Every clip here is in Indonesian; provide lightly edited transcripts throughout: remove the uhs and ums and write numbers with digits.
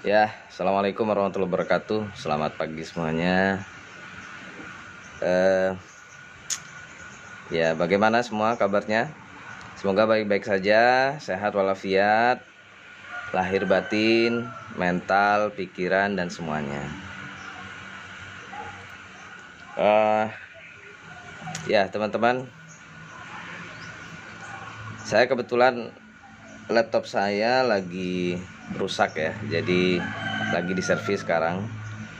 Ya, assalamualaikum warahmatullahi wabarakatuh. Selamat pagi semuanya. Ya, bagaimana semua kabarnya? Semoga baik-baik saja, sehat walafiat, lahir batin, mental, pikiran dan semuanya. Ya, teman-teman, saya kebetulan laptop saya lagi rusak ya, jadi lagi diservis sekarang,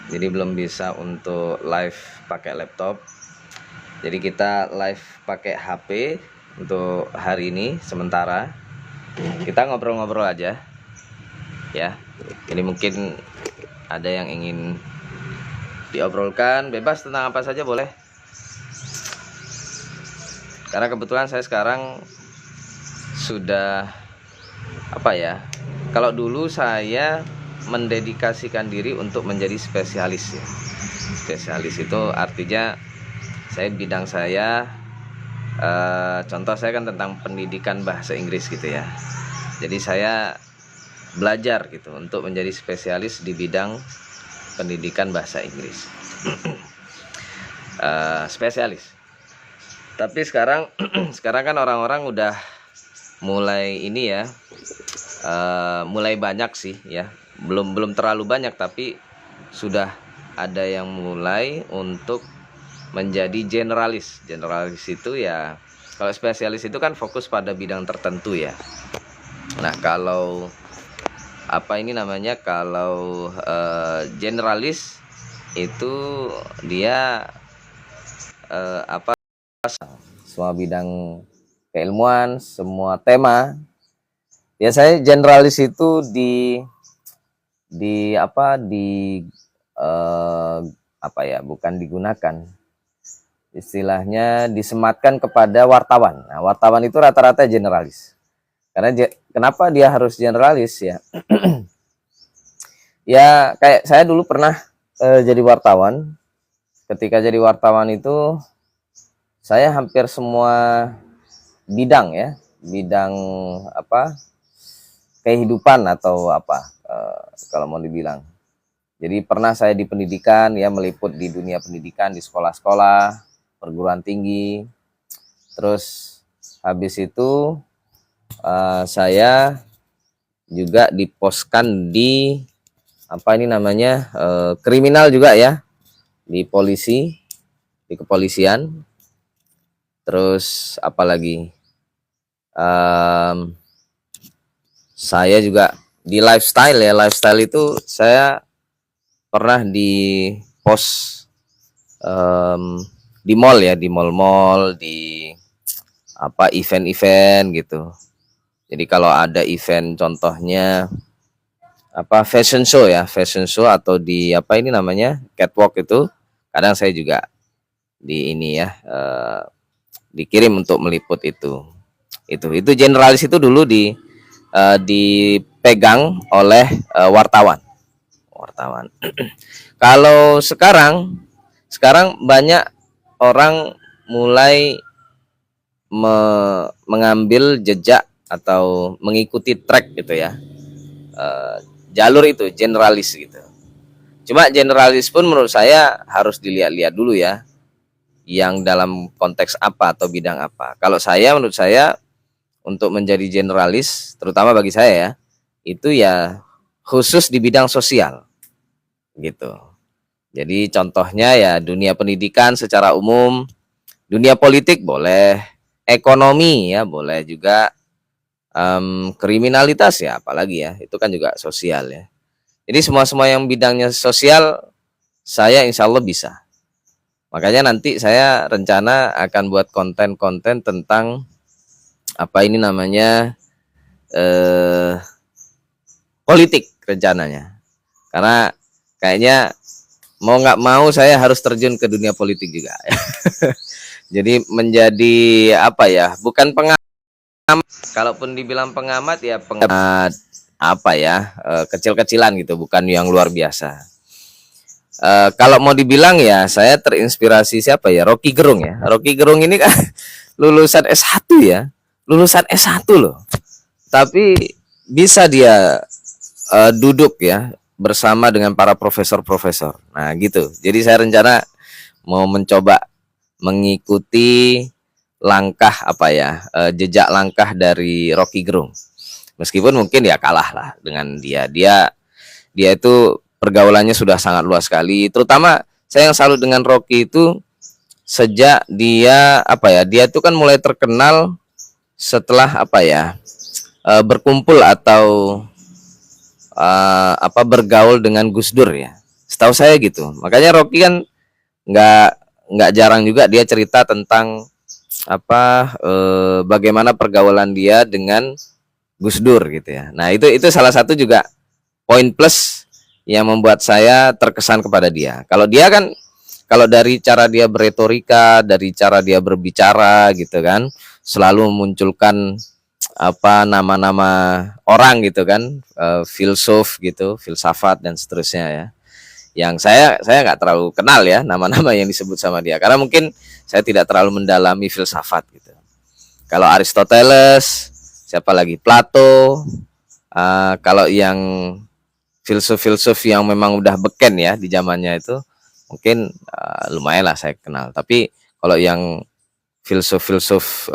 jadi belum bisa untuk live pakai laptop. Jadi kita live pakai HP untuk hari ini sementara. Kita ngobrol-ngobrol aja ya. Ini mungkin ada yang ingin diobrolkan, bebas tentang apa saja boleh, karena kebetulan saya sekarang sudah kalau dulu saya mendedikasikan diri untuk menjadi spesialis ya. Spesialis itu artinya bidang saya, contoh saya kan tentang pendidikan bahasa Inggris gitu ya. Jadi saya belajar gitu untuk menjadi spesialis di bidang pendidikan bahasa Inggris. Spesialis. Tapi sekarang kan orang-orang udah mulai ini ya, mulai banyak sih ya, belum terlalu banyak tapi sudah ada yang mulai untuk menjadi generalis. Generalis itu ya, kalau spesialis itu kan fokus pada bidang tertentu ya. Nah, kalau kalau generalis itu dia semua bidang keilmuan, semua tema. Biasanya generalis itu bukan digunakan, istilahnya disematkan kepada wartawan. Nah, wartawan itu rata-rata generalis. Karena kenapa dia harus generalis ya? Ya kayak saya dulu pernah jadi wartawan. Ketika jadi wartawan itu saya hampir semua bidang ya, bidang kehidupan atau kalau mau dibilang. Jadi pernah saya di pendidikan ya, meliput di dunia pendidikan di sekolah-sekolah, perguruan tinggi. Terus habis itu saya juga diposkan di kriminal juga ya, di polisi, di kepolisian. Terus apalagi saya juga di lifestyle ya. Lifestyle itu saya pernah di pos di mall ya, di mall-mall, di event-event gitu. Jadi kalau ada event, contohnya fashion show ya, fashion show atau di catwalk itu, kadang saya juga di ini ya, dikirim untuk meliput itu generalis itu dulu dipegang oleh wartawan. Kalau sekarang banyak orang mulai mengambil jejak atau mengikuti track gitu ya, jalur itu generalis gitu. Cuma generalis pun menurut saya harus dilihat-lihat dulu ya, yang dalam konteks apa atau bidang apa. Kalau menurut saya untuk menjadi generalis, terutama bagi saya ya, itu ya khusus di bidang sosial gitu. Jadi contohnya ya dunia pendidikan secara umum, dunia politik boleh, ekonomi ya boleh juga, kriminalitas ya apalagi ya, itu kan juga sosial ya. Jadi semua yang bidangnya sosial saya insya Allah bisa. Makanya nanti saya rencana akan buat konten-konten tentang politik rencananya. Karena kayaknya mau nggak mau saya harus terjun ke dunia politik juga. Jadi menjadi bukan pengamat. Kalaupun dibilang pengamat ya pengamat kecil-kecilan gitu, bukan yang luar biasa. Kalau mau dibilang ya saya terinspirasi siapa ya, Rocky Gerung ya. Rocky Gerung ini kan lulusan S1 ya, lulusan S1 loh. Tapi bisa dia duduk ya bersama dengan para profesor-profesor. Nah, gitu. Jadi saya rencana mau mencoba mengikuti langkah apa ya, jejak langkah dari Rocky Gerung. Meskipun mungkin ya kalah lah dengan dia. Dia itu pergaulannya sudah sangat luas sekali. Terutama saya yang salut dengan Rocky itu sejak dia apa ya, dia itu kan mulai terkenal setelah apa ya, berkumpul atau apa bergaul dengan Gus Dur ya. Setahu saya gitu. Makanya Rocky kan nggak nggak jarang juga dia cerita tentang apa, bagaimana pergaulan dia dengan Gus Dur gitu ya. Nah, itu salah satu juga poin plus yang membuat saya terkesan kepada dia. Kalau dia kan, kalau dari cara dia beretorika, dari cara dia berbicara gitu kan, selalu memunculkan apa nama-nama orang gitu kan, filsuf gitu, filsafat dan seterusnya ya. Yang saya nggak terlalu kenal ya nama-nama yang disebut sama dia, karena mungkin saya tidak terlalu mendalami filsafat gitu. Kalau Aristoteles, siapa lagi, Plato, kalau yang filsuf-filsuf yang memang udah beken ya di zamannya itu, mungkin lumayan lah saya kenal. Tapi kalau yang filsuf-filsuf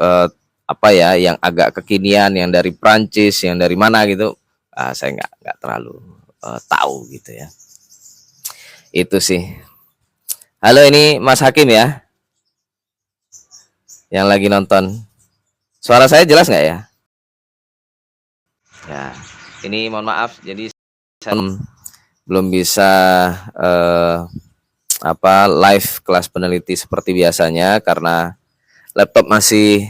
apa ya, yang agak kekinian, yang dari Prancis, yang dari mana gitu, saya nggak terlalu tahu gitu ya. Itu sih. Halo, ini Mas Hakim ya, yang lagi nonton. Suara saya jelas nggak ya? Ya, ini mohon maaf, jadi saya belum bisa apa live kelas peneliti seperti biasanya karena laptop masih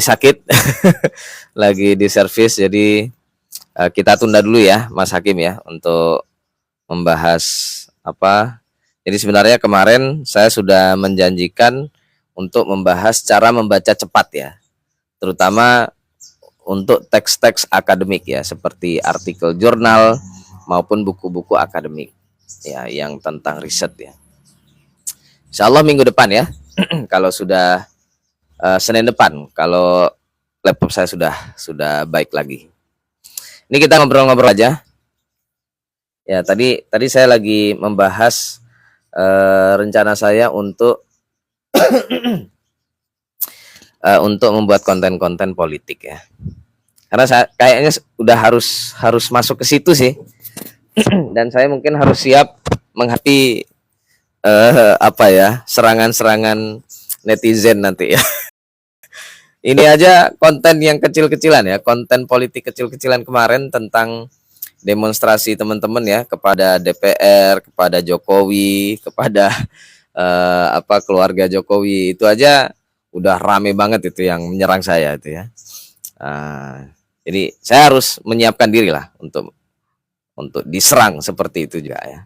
sakit, lagi di servis. Jadi kita tunda dulu ya, Mas Hakim ya, untuk membahas apa. Jadi sebenarnya kemarin saya sudah menjanjikan untuk membahas cara membaca cepat ya, terutama untuk teks-teks akademik ya, seperti artikel jurnal maupun buku-buku akademik ya yang tentang riset ya. Insya Allah minggu depan ya, kalau sudah Senin depan, kalau laptop saya sudah baik lagi. Ini kita ngobrol-ngobrol aja. Ya, tadi saya lagi membahas rencana saya untuk membuat konten-konten politik ya. Karena saya kayaknya udah harus masuk ke situ sih. Dan saya mungkin harus siap menghadapi apa ya, serangan-serangan netizen nanti ya. Ini aja konten yang kecil-kecilan ya, konten politik kecil-kecilan kemarin tentang demonstrasi teman-teman ya kepada DPR, kepada Jokowi, kepada apa keluarga Jokowi, itu aja udah rame banget itu yang menyerang saya itu ya. Jadi saya harus menyiapkan diri lah untuk diserang seperti itu juga ya.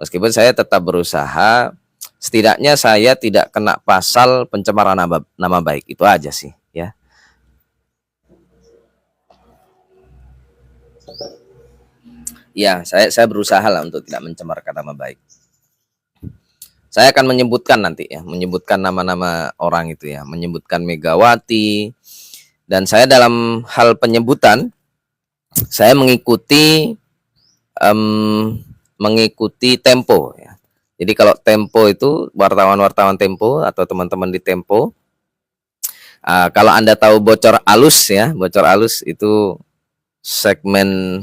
Meskipun saya tetap berusaha, setidaknya saya tidak kena pasal pencemaran nama baik, itu aja sih ya. Ya, saya berusaha lah untuk tidak mencemarkan nama baik. Saya akan menyebutkan nanti ya, menyebutkan nama-nama orang itu ya, menyebutkan Megawati, dan saya dalam hal penyebutan saya mengikuti Tempo ya. Jadi kalau Tempo itu wartawan-wartawan Tempo atau teman-teman di Tempo, kalau Anda tahu Bocor Alus ya, Bocor Alus itu segmen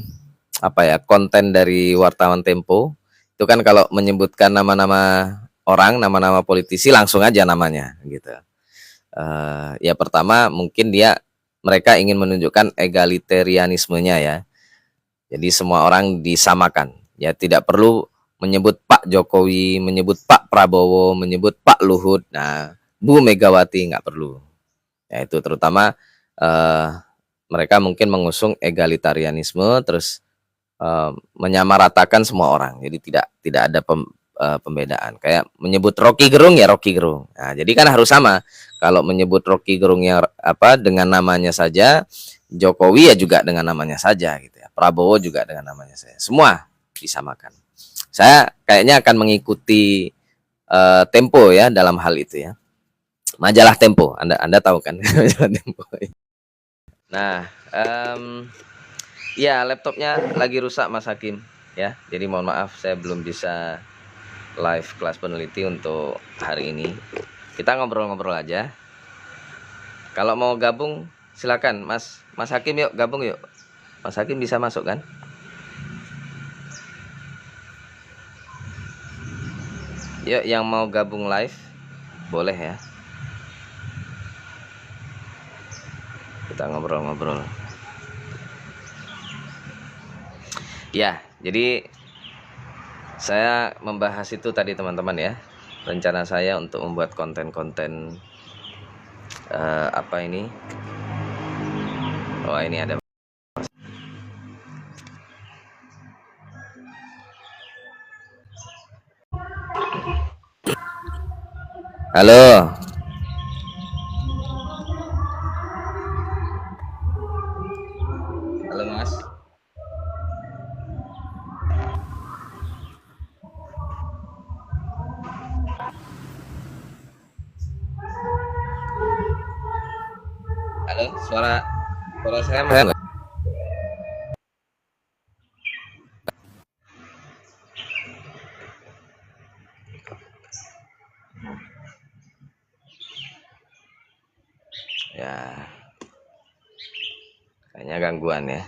apa ya, konten dari wartawan Tempo. Itu kan kalau menyebutkan nama-nama orang, nama-nama politisi, langsung aja namanya gitu. Ya pertama mungkin mereka ingin menunjukkan egalitarianismenya ya. Jadi semua orang disamakan. Ya tidak perlu menyebut Pak Jokowi, menyebut Pak Prabowo, menyebut Pak Luhut. Nah, Bu Megawati nggak perlu. Ya itu terutama mereka mungkin mengusung egalitarianisme, terus menyamaratakan semua orang. Jadi tidak ada pembedaan. Kayak menyebut Rocky Gerung ya Rocky Gerung. Nah, jadi kan harus sama. Kalau menyebut Rocky Gerung yang apa dengan namanya saja, Jokowi ya juga dengan namanya saja gitu ya. Prabowo juga dengan namanya saja. Semua disamakan. Saya kayaknya akan mengikuti Tempo ya dalam hal itu ya. Majalah Tempo, Anda tahu kan majalah Tempo. Nah, Ya, laptopnya lagi rusak Mas Hakim ya. Jadi mohon maaf saya belum bisa live kelas peneliti untuk hari ini. Kita ngobrol-ngobrol aja. Kalau mau gabung silakan Mas Hakim, yuk gabung yuk. Mas Hakim bisa masuk kan? Yuk yang mau gabung live boleh ya. Kita ngobrol-ngobrol. Ya, jadi saya membahas itu tadi teman-teman ya. Rencana saya untuk membuat konten-konten apa ini? Oh, ini ada. Halo. Halo Mas. Halo, suara saya enggak? Ya, kayaknya gangguan ya.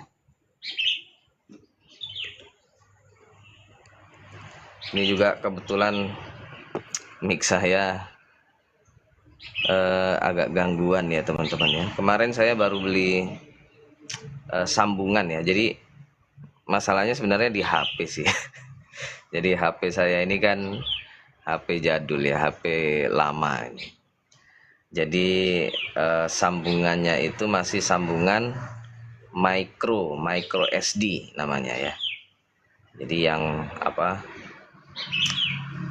Ini juga kebetulan mic saya agak gangguan ya teman-teman ya. Kemarin saya baru beli sambungan ya. Jadi masalahnya sebenarnya di HP sih. Jadi HP saya ini kan HP jadul ya, HP lama ini. Jadi sambungannya itu masih sambungan micro SD namanya ya. Jadi yang apa?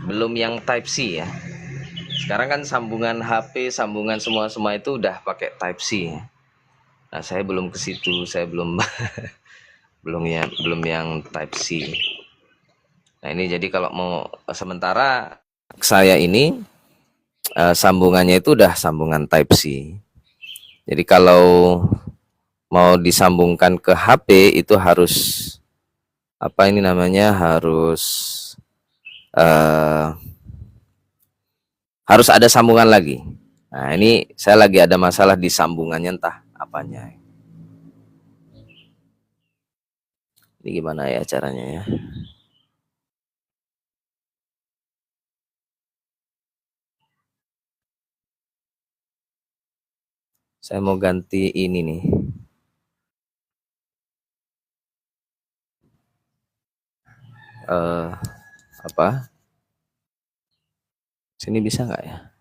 Belum yang Type C ya. Sekarang kan sambungan HP, sambungan semua itu udah pakai Type C ya. Nah, saya belum ke situ, saya belum belum yang Type C. Nah, ini jadi kalau mau sementara saya ini sambungannya itu udah sambungan Type C. Jadi kalau mau disambungkan ke HP itu harus apa ini namanya, harus ada sambungan lagi. Nah, ini saya lagi ada masalah di sambungannya, entah apanya. Ini gimana ya caranya ya? Saya mau ganti ini nih. Apa? Sini bisa nggak ya?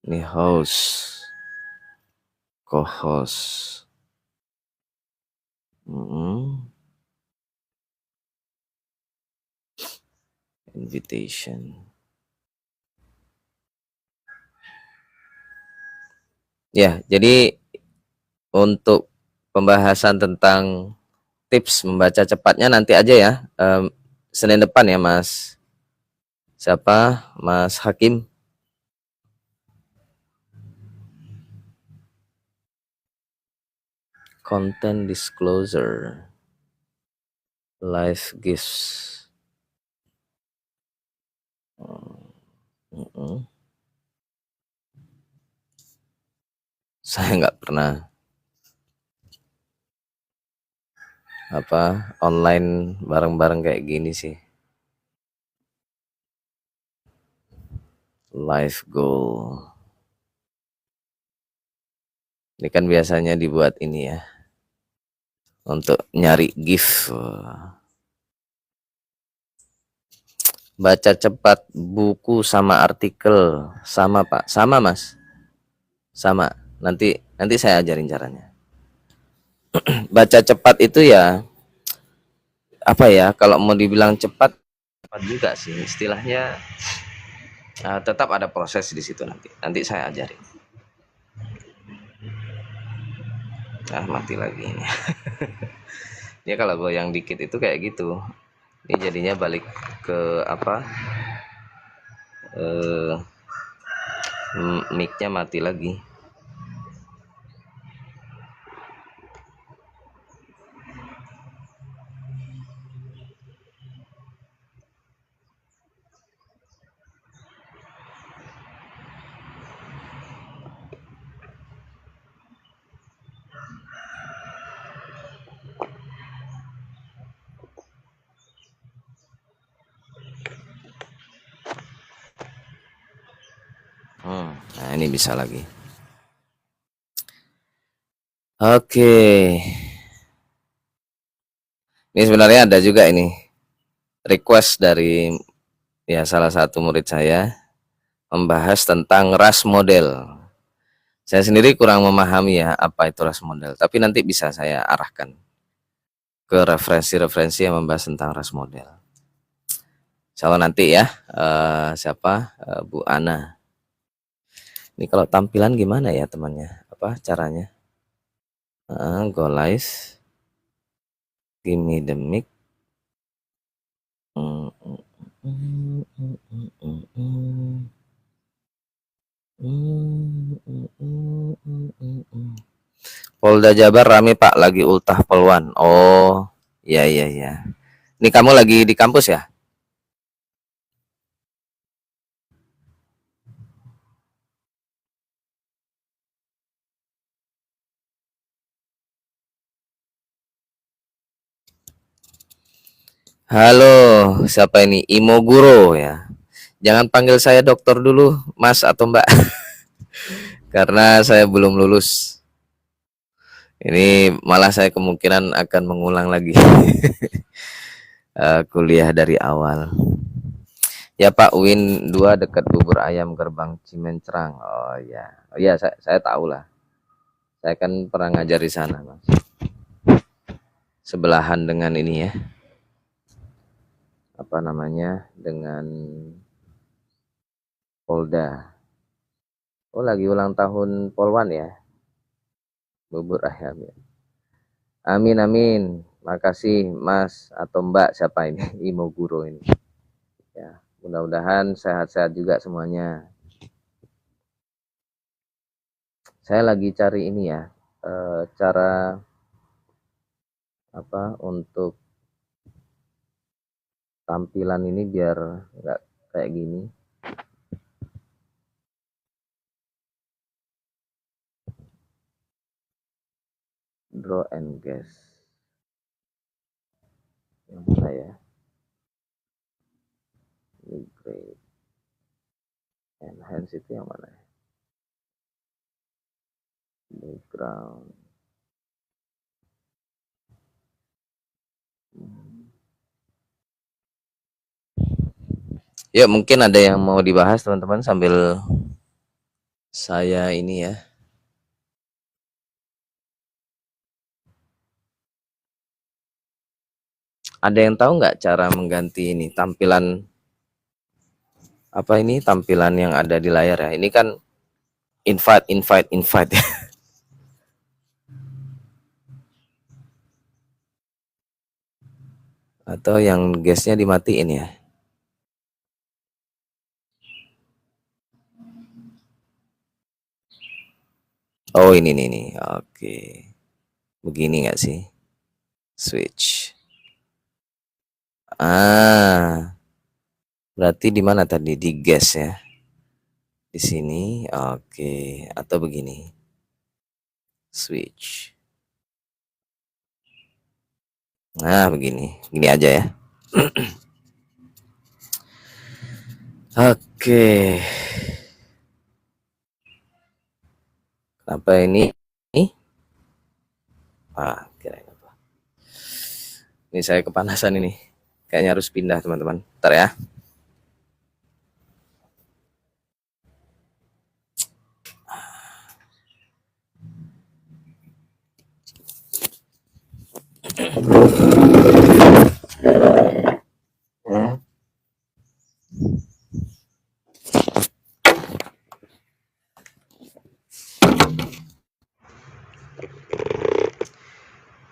Ini host, co-host, invitation. Ya, jadi untuk pembahasan tentang tips membaca cepatnya nanti aja ya. Senin depan ya Mas. Siapa? Mas Hakim. Content disclosure. Live gifts. Saya nggak pernah apa online bareng-bareng kayak gini sih. Live goal. Ini kan biasanya dibuat ini ya, untuk nyari gift. Baca cepat buku sama artikel sama Pak, sama Mas, sama. Nanti saya ajarin caranya. Baca cepat itu ya apa ya? Kalau mau dibilang cepat juga sih istilahnya. Tetap ada proses di situ nanti. Nanti saya ajarin. Mati lagi ini. Ya kalau goyang dikit itu kayak gitu. Ini jadinya balik ke apa? Mic-nya mati lagi. ini bisa lagi. Oke. Ini sebenarnya ada juga ini request dari ya salah satu murid saya membahas tentang ras model. Saya sendiri kurang memahami ya apa itu ras model, tapi nanti bisa saya arahkan ke referensi-referensi yang membahas tentang ras model. Insyaallah nanti ya, siapa, Bu Ana. Ini kalau tampilan gimana ya temannya? Apa caranya? Go live, give me the mic. Polda Jabar rame Pak, lagi ultah Polwan. Oh, iya iya iya. Ini kamu lagi di kampus ya? Halo, siapa ini? Imoguro ya. Jangan panggil saya dokter dulu, Mas atau Mbak, karena saya belum lulus. Ini malah saya kemungkinan akan mengulang lagi kuliah dari awal. Ya Pak, Win 2 dekat bubur ayam gerbang Cimencerang. Oh ya, oh ya saya tahu lah. Saya kan pernah ngajar di sana, Mas. Sebelahan dengan ini ya, apa namanya, dengan Polda. Oh lagi ulang tahun Polwan ya, bubur ayam ya. Amin amin. Makasih Mas atau Mbak siapa ini Imoguro ini. Ya, mudah-mudahan sehat-sehat juga semuanya. Saya lagi cari ini ya, cara apa untuk tampilan ini biar nggak kayak gini. Draw and guess. Yang mana ya? Migrate. Enhance itu yang mana ya? Background. Ya mungkin ada yang mau dibahas teman-teman sambil saya ini ya. Ada yang tahu nggak cara mengganti ini tampilan apa ini tampilan yang ada di layar ya? Ini kan invite. Atau yang gasnya dimatiin ya? Oh ini nih. Oke. Begini nggak sih? Switch. Berarti di mana tadi? Di gas ya? Di sini. Oke. Atau begini. Switch. Nah begini. Gini aja ya. Oke. Kenapa ini? Kirain apa? Ini saya kepanasan ini. Kayaknya harus pindah teman-teman. Ntar ya.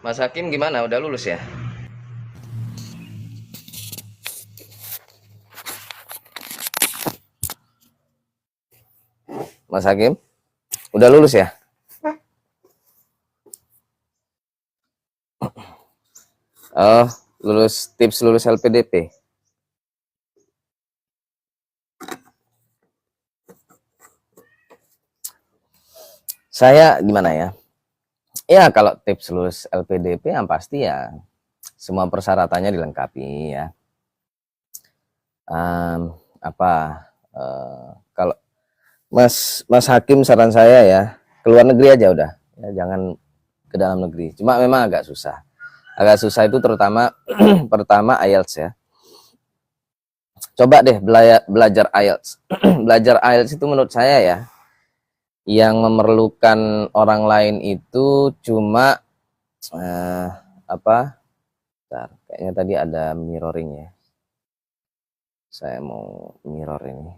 Mas Hakim gimana? Udah lulus ya? Mas Hakim? Udah lulus ya? Oh, tips lulus LPDP. Saya gimana ya? Ya kalau tips lulus LPDP yang pasti ya semua persyaratannya dilengkapi ya. Apa kalau Mas Hakim, saran saya ya, keluar negeri aja udah, ya, jangan ke dalam negeri. Cuma memang agak susah. Agak susah itu terutama pertama IELTS ya. Coba deh belajar IELTS. Belajar IELTS itu menurut saya ya, yang memerlukan orang lain itu cuma apa? Bentar, kayaknya tadi ada mirroring ya. Saya mau mirror ini.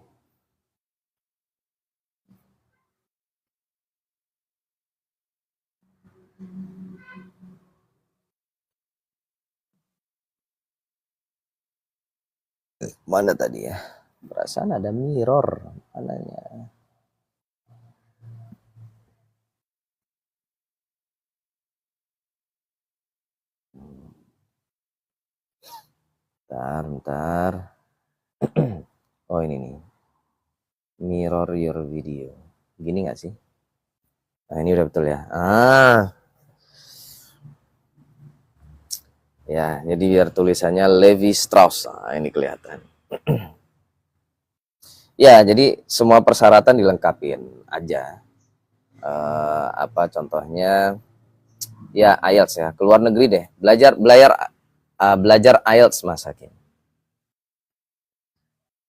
Mana tadi ya? Perasaan ada mirror. Mananya? Bentar. Oh ini nih. Mirror your video. Gini nggak sih? Nah ini udah betul ya. Ya, jadi biar tulisannya Levi Strauss. Nah, ini kelihatan. Ya, jadi semua persyaratan dilengkapin aja. Apa contohnya? Ya IELTS ya, keluar negeri deh. Belajar IELTS Mas Hakim.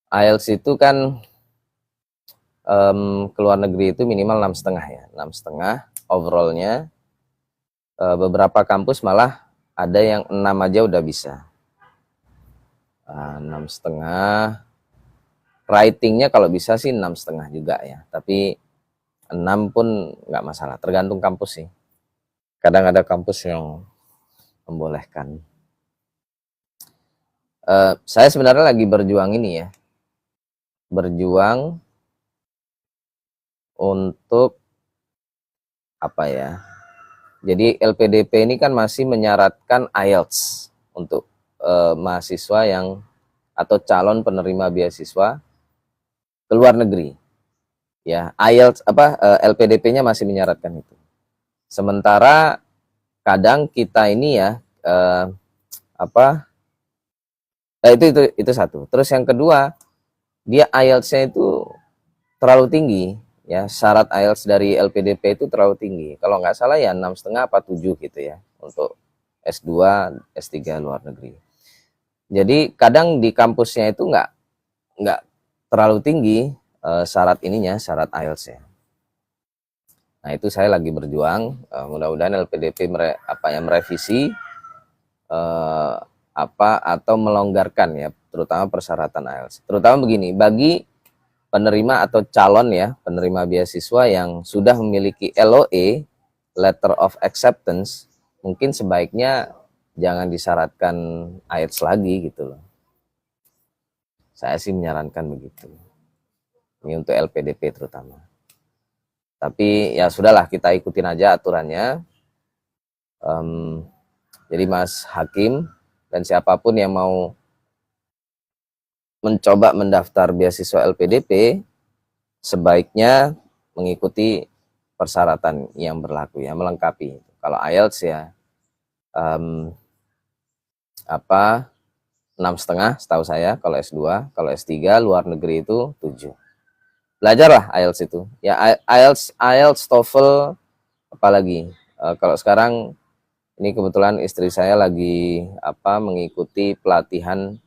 IELTS itu kan keluar negeri itu minimal 6,5 ya, 6,5 overallnya. Beberapa kampus malah ada yang 6 aja udah bisa. 6,5. Writingnya kalau bisa sih 6,5 juga ya, tapi 6 pun nggak masalah, tergantung kampus sih. Kadang ada kampus yang membolehkan. Saya sebenarnya lagi berjuang ini ya, berjuang untuk apa ya, jadi LPDP ini kan masih menyaratkan IELTS untuk mahasiswa yang atau calon penerima beasiswa ke luar negeri ya. IELTS LPDP-nya masih menyaratkan itu. Sementara kadang kita ini ya itu satu. Terus yang kedua, dia IELTS-nya itu terlalu tinggi ya. Syarat IELTS dari LPDP itu terlalu tinggi. Kalau nggak salah ya 6,5 apa 7 gitu ya untuk S2, S3 luar negeri. Jadi kadang di kampusnya itu nggak terlalu tinggi syarat syarat IELTS-nya. Nah itu saya lagi berjuang, mudah-mudahan LPDP merevisi atau melonggarkan ya, terutama persyaratan IELTS. Terutama begini, bagi penerima atau calon ya, penerima beasiswa yang sudah memiliki LOA, Letter of Acceptance, mungkin sebaiknya jangan disyaratkan IELTS lagi gitu loh. Saya sih menyarankan begitu. Ini untuk LPDP terutama. Tapi ya sudahlah, kita ikutin aja aturannya. Jadi Mas Hakim dan siapapun yang mau mencoba mendaftar beasiswa LPDP sebaiknya mengikuti persyaratan yang berlaku ya, melengkapi. Kalau IELTS ya 6,5 setahu saya kalau S2, kalau S3 luar negeri itu 7. Belajarlah IELTS itu. Ya IELTS, TOEFL, apalagi. Kalau sekarang ini kebetulan istri saya lagi mengikuti pelatihan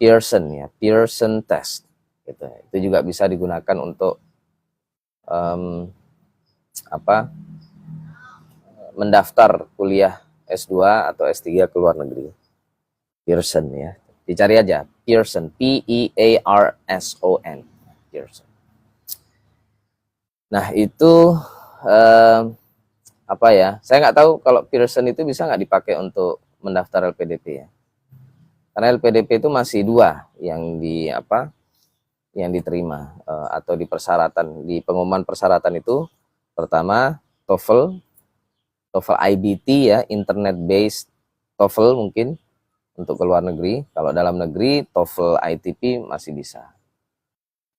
Pearson ya, Pearson Test. Gitu. Itu juga bisa digunakan untuk mendaftar kuliah S2 atau S3 ke luar negeri. Pearson ya. Dicari aja Pearson, Pearson. Pearson. Nah, itu saya nggak tahu kalau Pearson itu bisa nggak dipakai untuk mendaftar LPDP ya. Karena LPDP itu masih 2 yang diterima atau di pengumuman persyaratan itu. Pertama TOEFL IBT ya, internet based TOEFL mungkin untuk ke luar negeri. Kalau dalam negeri TOEFL ITP masih bisa.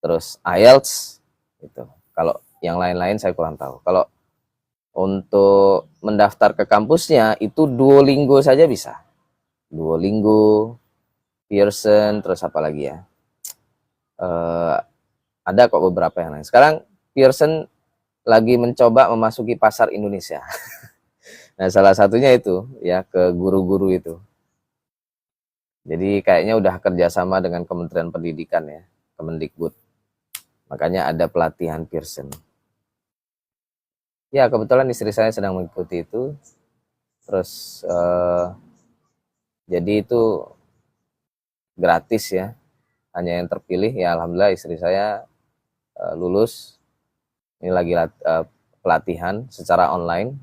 Terus IELTS itu. Kalau yang lain-lain saya kurang tahu. Kalau untuk mendaftar ke kampusnya itu Duolingo saja bisa. Duolingo, Pearson, terus apa lagi ya? Ada kok beberapa yang lain. Sekarang Pearson lagi mencoba memasuki pasar Indonesia. Nah, salah satunya itu ya ke guru-guru itu. Jadi kayaknya udah kerjasama dengan Kementerian Pendidikan ya, Kemendikbud. Makanya ada pelatihan Pearson. Ya kebetulan istri saya sedang mengikuti itu. Terus jadi itu gratis ya, hanya yang terpilih ya. Alhamdulillah istri saya lulus. Ini lagi pelatihan secara online.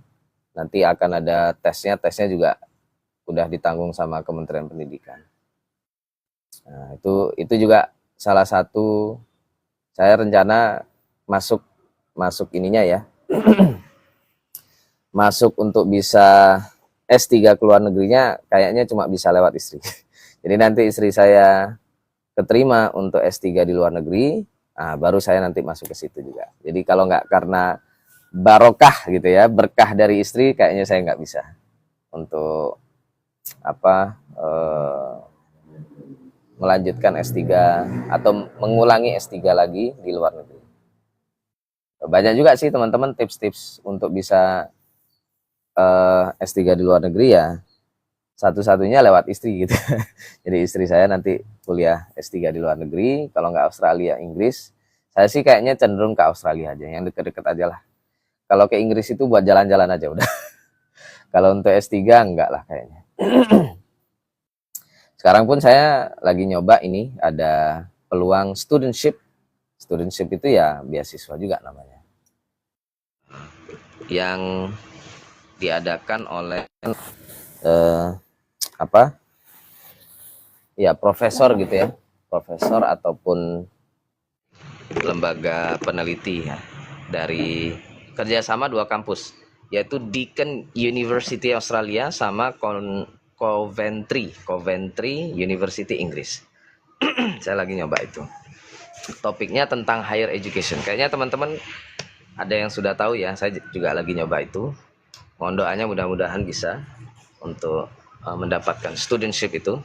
Nanti akan ada tesnya juga udah ditanggung sama Kementerian Pendidikan. Nah, itu juga salah satu saya rencana masuk ininya ya. Masuk untuk bisa S3 ke luar negerinya kayaknya cuma bisa lewat istri. Jadi nanti istri saya keterima untuk S3 di luar negeri, nah baru saya nanti masuk ke situ juga. Jadi kalau nggak karena barokah gitu ya, berkah dari istri, kayaknya saya nggak bisa untuk melanjutkan S3 atau mengulangi S3 lagi di luar negeri. Banyak juga sih teman-teman tips-tips untuk bisa S3 di luar negeri ya. Satu-satunya lewat istri gitu. Jadi istri saya nanti kuliah S3 di luar negeri, kalau nggak Australia, Inggris. Saya sih kayaknya cenderung ke Australia aja, yang deket-deket aja lah. Kalau ke Inggris itu buat jalan-jalan aja udah. Kalau untuk S3 enggak lah kayaknya. Sekarang pun saya lagi nyoba ini, ada peluang studentship. Studentship itu ya beasiswa juga namanya. Yang diadakan oleh ya profesor gitu ya. Profesor ataupun lembaga peneliti ya, dari kerjasama dua kampus, yaitu Deakin University Australia sama Coventry University Inggris. Saya lagi nyoba itu. Topiknya tentang higher education. Kayaknya teman-teman ada yang sudah tahu ya, saya juga lagi nyoba itu. Mohon doanya mudah-mudahan bisa untuk mendapatkan studentship itu.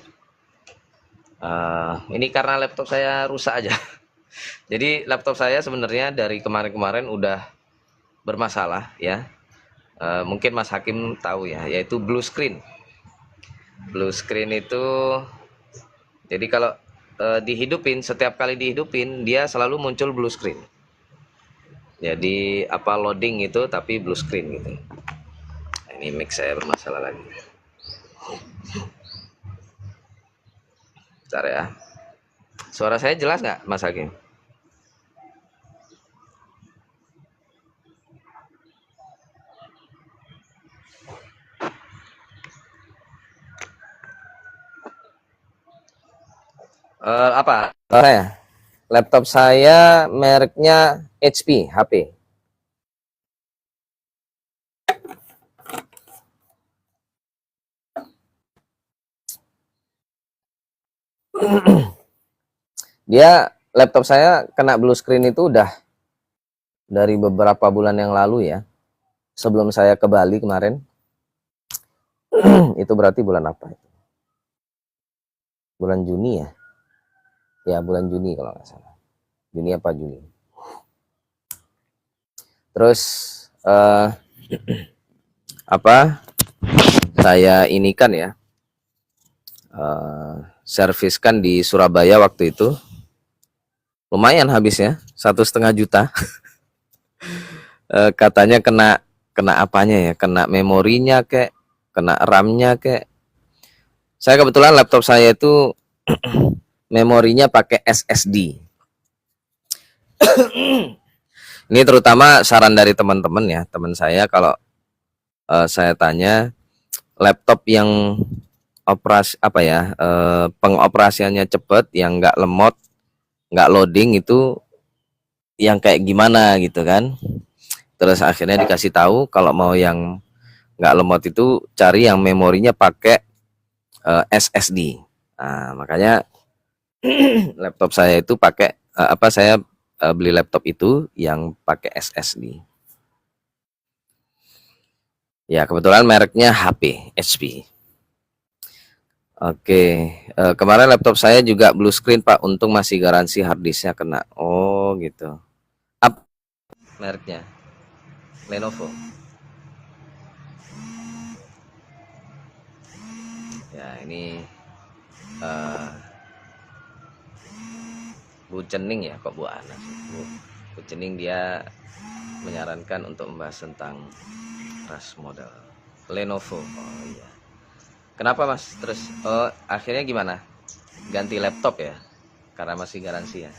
Ini karena laptop saya rusak aja. Jadi laptop saya sebenarnya dari kemarin-kemarin udah bermasalah ya. Mungkin Mas Hakim tahu ya, yaitu blue screen. Blue screen itu jadi kalau dihidupin, setiap kali dihidupin dia selalu muncul blue screen. Jadi loading itu tapi blue screen gitu. Nah, ini mic saya bermasalah lagi. Bentar ya. Suara saya jelas nggak Mas Hakim? Apa? Saya. Laptop saya mereknya HP, HP. Dia laptop saya kena blue screen itu udah dari beberapa bulan yang lalu ya. Sebelum saya ke Bali kemarin. Itu berarti bulan apa itu? Bulan Juni ya? Ya bulan Juni kalau nggak salah. Juni apa Juni? Terus saya inikan ya, serviskan di Surabaya waktu itu. Lumayan habisnya 1,5 juta. Katanya kena apanya ya, kena memorinya kek, kena RAM-nya kek. Saya kebetulan laptop saya itu memorinya pakai SSD. Ini terutama saran dari teman-teman ya, teman saya kalau saya tanya laptop yang pengoperasiannya cepat, yang nggak lemot, nggak loading itu yang kayak gimana gitu kan. Terus akhirnya dikasih tahu kalau mau yang nggak lemot itu cari yang memorinya pakai SSD. Nah, makanya laptop saya itu pakai saya beli laptop itu yang pakai SSD. Ya kebetulan mereknya HP. Oke, kemarin laptop saya juga blue screen Pak, untung masih garansi hard disknya kena. Oh gitu. Apa mereknya? Lenovo. Ya ini eh, Bu Cening ya, kok Bu Ana sih? Bu Cening dia menyarankan untuk membahas tentang rush model Lenovo. Oh iya. Kenapa Mas? Terus akhirnya gimana? Ganti laptop ya? Karena masih garansi ya.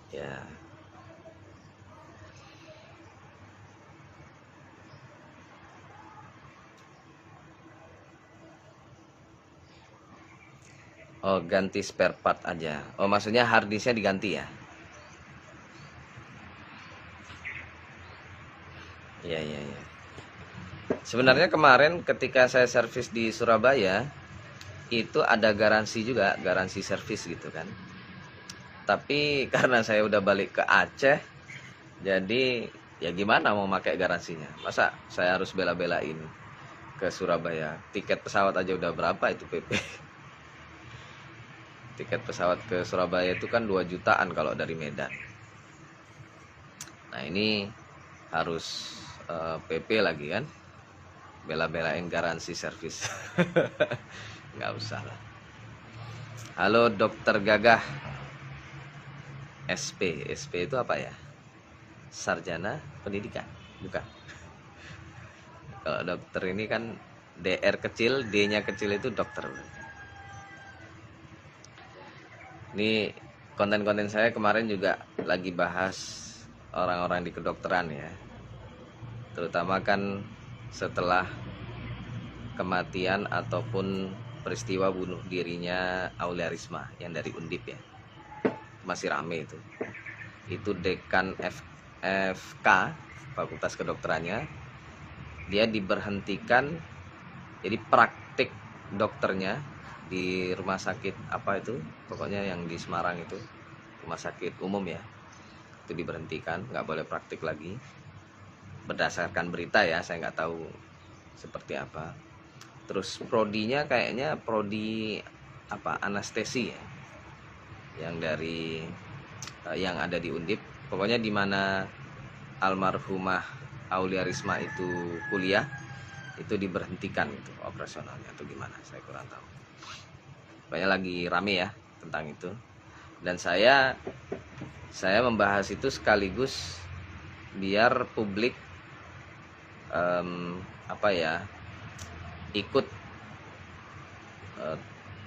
Ya. Oh, ganti spare part aja. Oh, maksudnya hard disknya diganti ya? Iya, iya, iya. Sebenarnya kemarin ketika saya servis di Surabaya, itu ada garansi juga, garansi servis gitu kan. Tapi karena saya udah balik ke Aceh, jadi ya gimana mau pakai garansinya? Masa saya harus bela-belain ke Surabaya? Tiket pesawat aja udah berapa itu PP? Tiket pesawat ke Surabaya itu kan 2 jutaan kalau dari Medan. Nah, ini harus PP lagi kan? Bela-belain garansi servis. Nggak usah lah. Halo Dokter Gagah. SP itu apa ya? Sarjana Pendidikan, bukan? Kalau dokter ini kan DR kecil, D-nya kecil itu dokter. Ini konten-konten saya kemarin juga lagi bahas orang-orang di kedokteran ya. Terutama kan setelah kematian ataupun peristiwa bunuh dirinya Aulia Risma yang dari Undip ya. Masih rame itu. Itu dekan FK Fakultas Kedokterannya, dia diberhentikan, jadi praktik dokternya di rumah sakit apa itu pokoknya yang di Semarang itu, rumah sakit umum ya, itu diberhentikan, nggak boleh praktik lagi berdasarkan berita ya, saya nggak tahu seperti apa. Terus prodinya kayaknya prodi apa, anestesi ya, yang dari yang ada di Undip, pokoknya di mana almarhumah Aulia Risma itu kuliah, itu diberhentikan itu operasionalnya atau gimana, saya kurang tahu. Pokoknya lagi rame ya tentang itu. Dan saya membahas itu sekaligus biar publik apa ya, ikut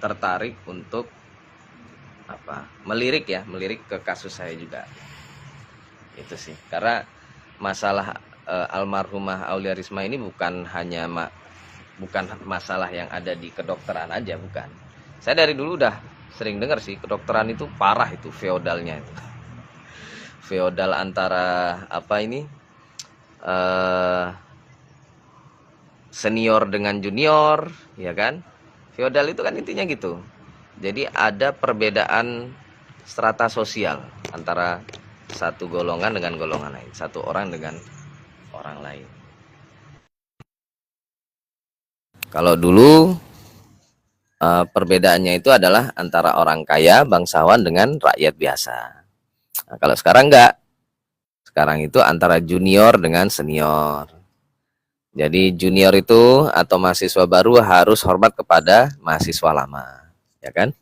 tertarik untuk apa, melirik ke kasus saya juga. Itu sih. Karena masalah almarhumah Aulia Risma ini bukan masalah yang ada di kedokteran aja, bukan. Saya dari dulu udah sering dengar sih, kedokteran itu parah itu feodalnya itu. Feodal antara apa ini? Senior dengan junior, ya kan? Feodal itu kan intinya gitu. Jadi ada perbedaan strata sosial antara satu golongan dengan golongan lain, satu orang dengan orang lain. Kalau dulu perbedaannya itu adalah antara orang kaya, bangsawan dengan rakyat biasa. Nah, kalau sekarang enggak. Sekarang itu antara junior dengan senior. Jadi junior itu atau mahasiswa baru harus hormat kepada mahasiswa lama, ya kan?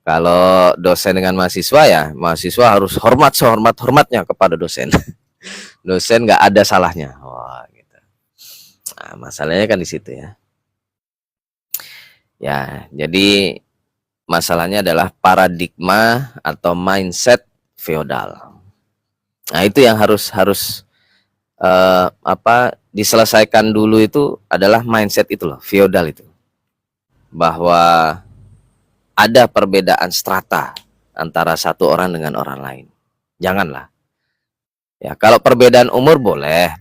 Kalau dosen dengan mahasiswa ya, mahasiswa harus hormat sehormat-hormatnya kepada dosen. Dosen nggak ada salahnya. Wah, gitu. Nah, masalahnya kan di situ ya. Ya, jadi masalahnya adalah paradigma atau mindset feodal. Nah, itu yang harus apa diselesaikan dulu, itu adalah mindset itu loh, feodal itu. Bahwa ada perbedaan strata antara satu orang dengan orang lain. Janganlah. Ya, kalau perbedaan umur boleh.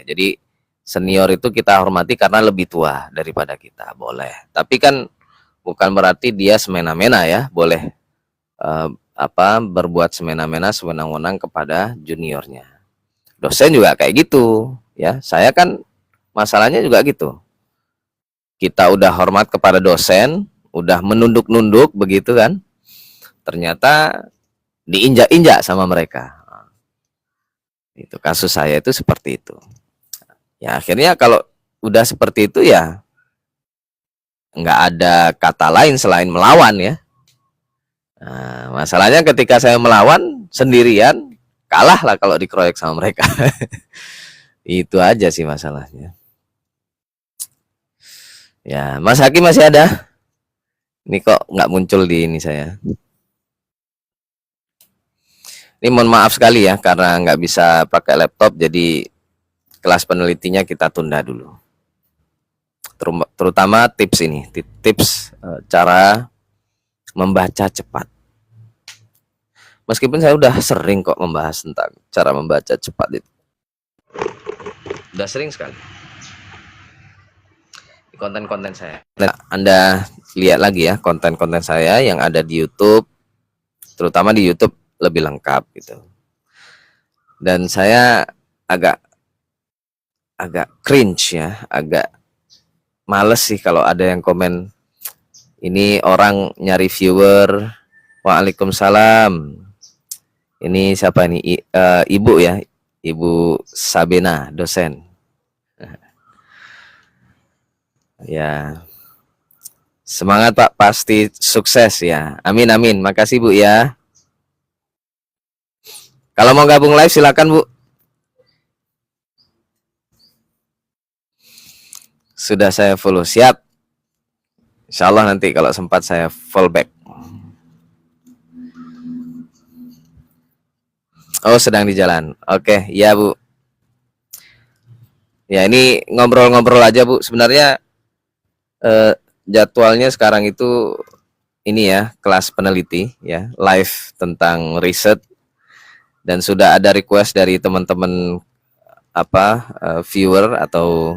Jadi senior itu kita hormati karena lebih tua daripada kita, boleh. Tapi kan bukan berarti dia semena-mena ya, boleh apa berbuat semena-mena, sewenang-wenang kepada juniornya. dosen juga kayak gitu ya. Saya kan masalahnya juga gitu. Kita udah hormat kepada dosen, udah menunduk-nunduk begitu kan, ternyata diinjak-injak sama mereka. Itu kasus saya itu seperti itu. Ya akhirnya kalau udah seperti itu ya nggak ada kata lain selain melawan ya. Nah, masalahnya ketika saya melawan sendirian, kalah lah kalau dikeroyok sama mereka. Itu aja sih masalahnya. Ya, Mas Hakim masih ada? Ini kok nggak muncul di ini saya. Ini mohon maaf sekali ya karena nggak bisa pakai laptop, jadi kelas penelitinya kita tunda dulu. Terutama tips ini, tips cara membaca cepat. Meskipun saya udah sering kok membahas tentang cara membaca cepat itu. Udah sering sekali. Di konten-konten saya. Nah, Anda lihat lagi ya konten-konten saya yang ada di YouTube, terutama di YouTube lebih lengkap gitu. Dan saya agak cringe ya, agak males sih kalau ada yang komen ini orang nyari viewer. Waalaikumsalam. Ini siapa nih? Ibu ya, Ibu Sabena, dosen. Ya, semangat Pak, pasti sukses ya. Amin amin. Makasih Bu ya. Kalau mau gabung live silakan Bu. Sudah saya follow, siap. Insya Allah nanti kalau sempat saya follow back. Oh sedang di jalan. Oke, ya Bu. Ya ini ngobrol-ngobrol aja Bu. Sebenarnya jadwalnya sekarang itu ini ya kelas peneliti ya, live tentang riset, dan sudah ada request dari teman-teman viewer atau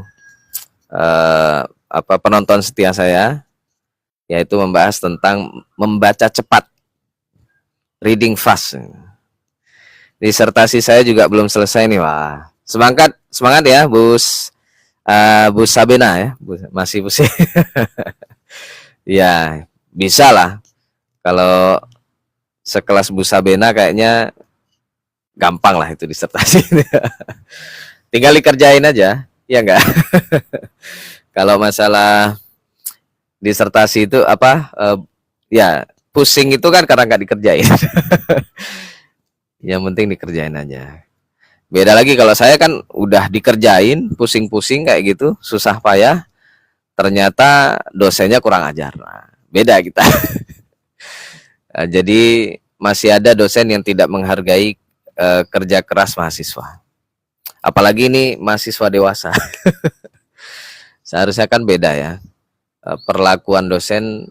penonton setia saya, yaitu membahas tentang membaca cepat, reading fast. Disertasi saya juga belum selesai nih. Wah, semangat ya Bu Sabena ya, masih pusing. Ya bisa lah, kalau sekelas Bu Sabena kayaknya gampang lah itu disertasi. Tinggal dikerjain aja ya enggak. Kalau masalah disertasi itu ya pusing itu kan karena nggak dikerjain. Yang penting dikerjain aja. Beda lagi kalau saya kan udah dikerjain, pusing-pusing kayak gitu, susah payah, ternyata dosennya kurang ajar. Nah, beda kita. Nah, jadi masih ada dosen yang tidak menghargai kerja keras mahasiswa. Apalagi ini mahasiswa dewasa. Seharusnya kan beda ya. Perlakuan dosen